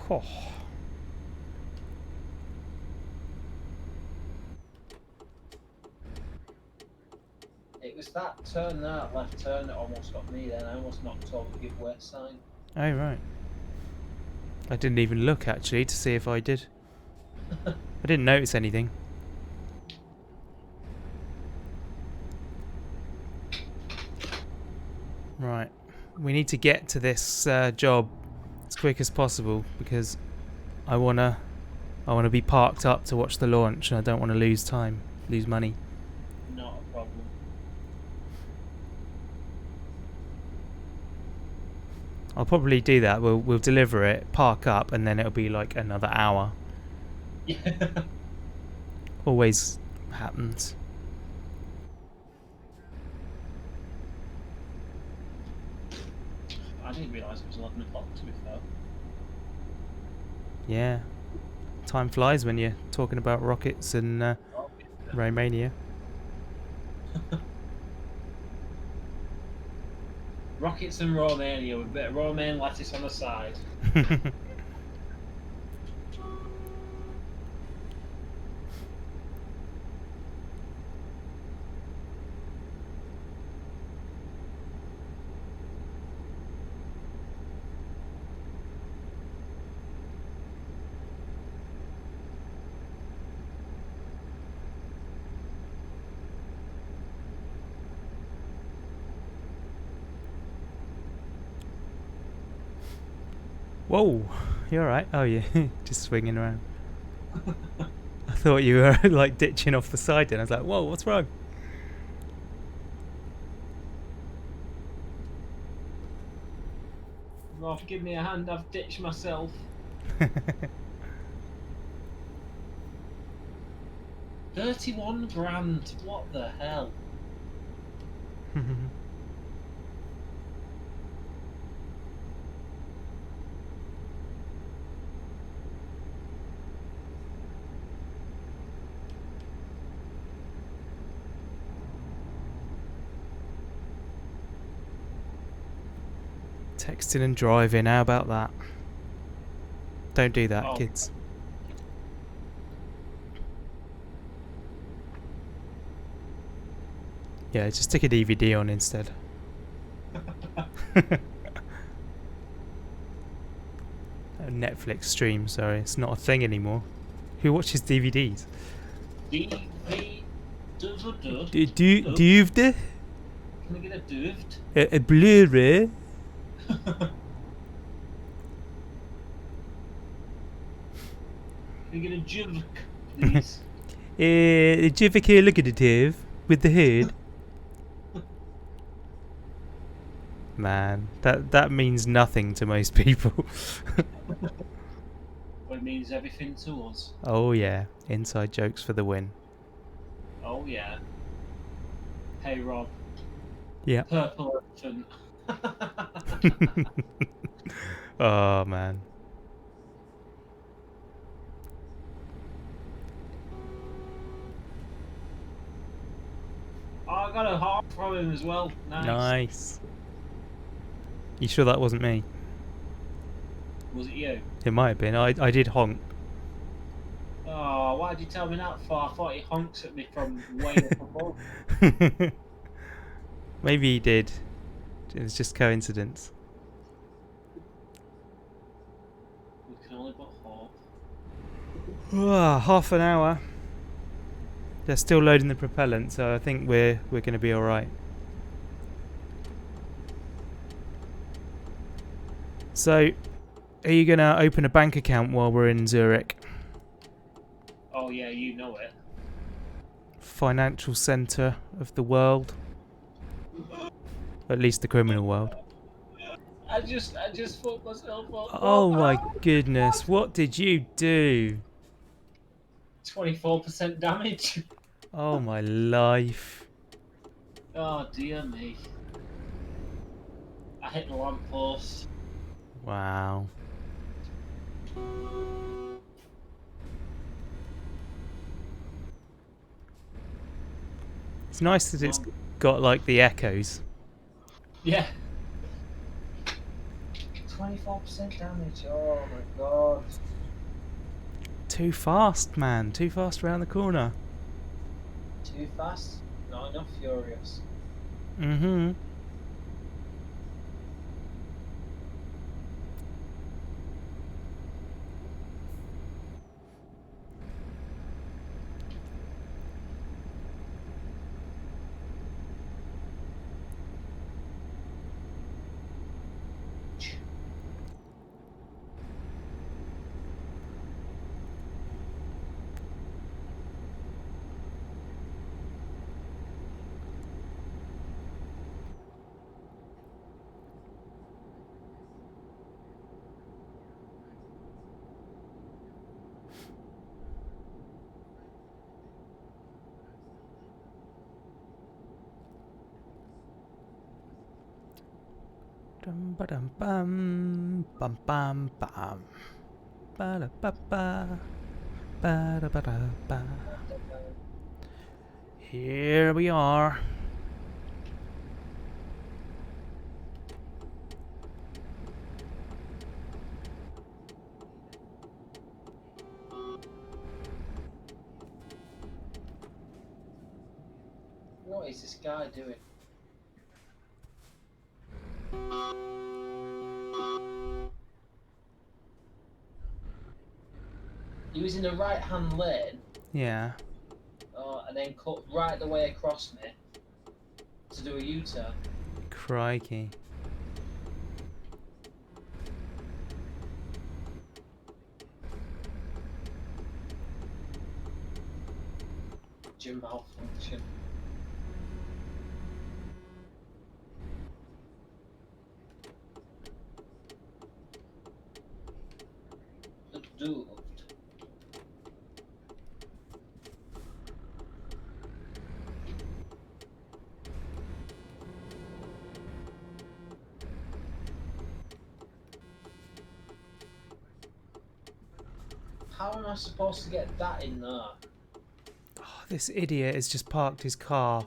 Oh. It was that turn there, that left turn, that almost got me then. I almost knocked over the give way sign. Oh, right. I didn't even look, actually, to see if I did. I didn't notice anything. Right. We need to get to this job as quick as possible, because I wanna be parked up to watch the launch, and I don't want to lose money. Not a problem. I'll probably do that. We'll deliver it, park up, and then it'll be like another hour. Yeah. Always happens. I didn't realise it was 11 o'clock, to be fair. Yeah. Time flies when you're talking about rockets and Romania. Rockets and Romania with a bit of romaine lettuce on the side. Whoa, you alright? Oh yeah, just swinging around. I thought you were like ditching off the side then. I was like, whoa, what's wrong? Roth, give me a hand, I've ditched myself. 31 grand, what the hell? Texting and driving, how about that? Don't do that, Oh. kids. Yeah, just stick a DVD on instead. A Netflix stream, sorry, it's not a thing anymore. Who watches DVDs? DVD? Can I get a duved? A Blu-ray? Can I get a jivk, please? A Jivica Liquidative with the hood. Man, that means nothing to most people. But it means everything to us. Oh yeah, inside jokes for the win. Oh yeah. Hey Rob. Yeah. Purple elephant. Oh man. Oh, I got a heart from him as well. Nice. Nice. You sure that wasn't me? Was it you? It might have been. I did honk. Oh, why did you tell me that for? I thought he honks at me from way up above. Maybe he did. It was just coincidence. We can only but hope. Half an hour. They're still loading the propellant, so I think we're going to be all right. So, are you going to open a bank account while we're in Zurich? Oh yeah, you know it. Financial centre of the world. At least the criminal world. I just fucked myself up. Oh my goodness, what did you do? 24% damage. Oh my life. Oh dear me. I hit the lamppost. Wow. It's nice that it's got like the echoes. Yeah. 24% damage. Oh my god. Too fast, man. Too fast around the corner. Too fast. Not enough furious. Mm-hmm. Dum ba dum bum bum bum bum ba da ba ba ba da ba da ba. Here we are. What is this guy doing? He was in the right hand lane, Yeah. and then cut right the way across me to do a U-turn. Crikey. Gym malfunction. The dude. How am I supposed to get that in there? Oh, this idiot has just parked his car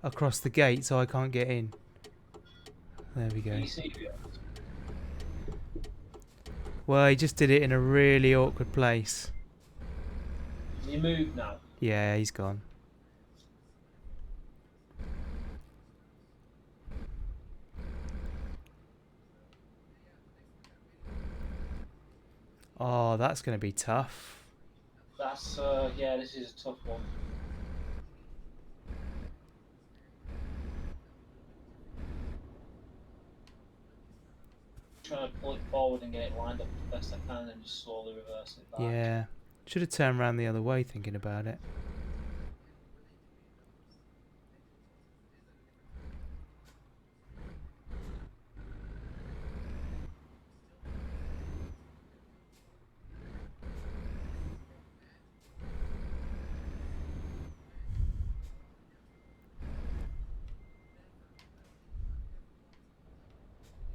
across the gate so I can't get in. There we Are go. you serious? Well, he just did it in a really awkward place. Can you move now? Yeah, he's gone. Oh, that's going to be tough. That's, yeah, this is a tough one. Trying to pull it forward and get it lined up the best I can and just slowly reverse it back. Yeah. Should have turned around the other way thinking about it.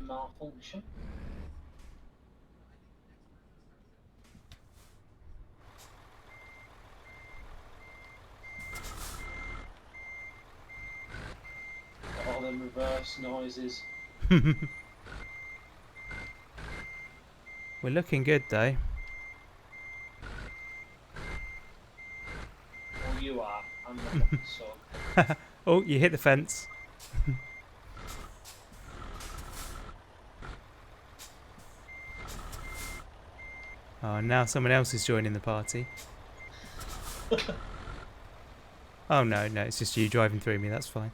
malfunction. All them reverse noises. We're looking good though. Well, you are. I'm not so. Oh, you hit the fence. Oh, now someone else is joining the party. Oh no, it's just you driving through me, that's fine.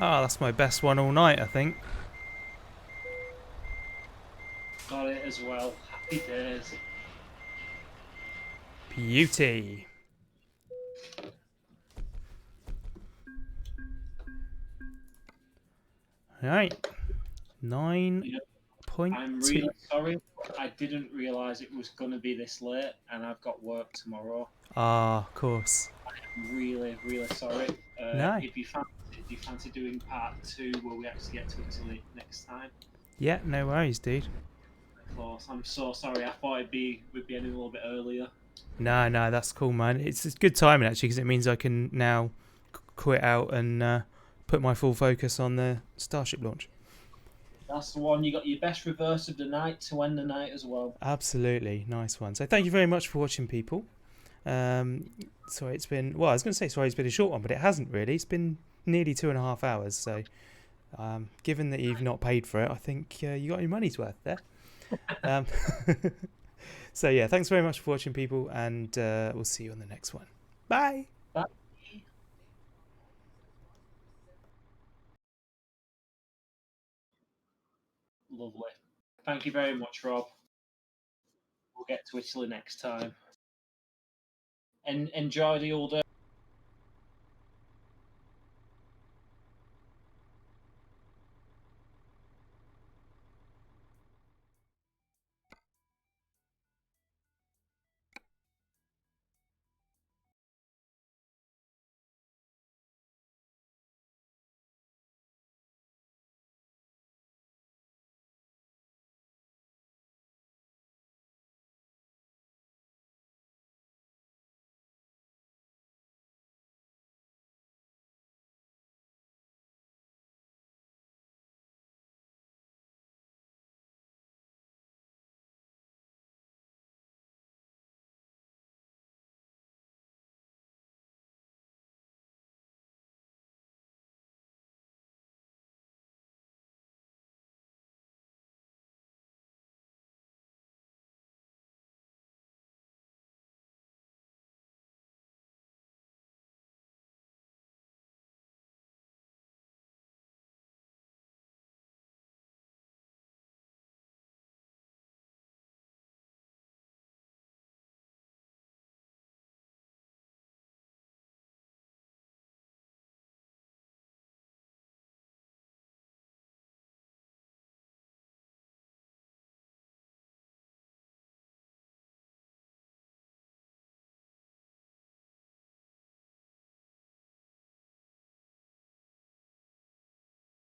Oh, that's my best one all night, I think. Got it as well. Happy days. Beauty. Alright. 9.2. I'm really sorry. I didn't realise it was going to be this late, and I've got work tomorrow. Ah, of course. I'm really, really sorry. No. If you fancy doing part 2, where we actually get to Italy next time? Yeah, no worries, dude. Close. I'm so sorry. I thought we'd be ending a little bit earlier. No, that's cool, man. It's good timing actually, because it means I can now quit out and put my full focus on the Starship launch. That's the one. You got your best reverse of the night to end the night as well. Absolutely, nice one. So thank you very much for watching, people. Sorry, it's been, well, I was going to say sorry, it's been a short one, but it hasn't really. It's been nearly 2.5 hours. So given that you've not paid for it, I think you got your money's worth there. So yeah, thanks very much for watching, people, and we'll see you on the next one. Bye. Bye. Lovely. Thank you very much, Rob. We'll get to Italy next time. And enjoy the all day.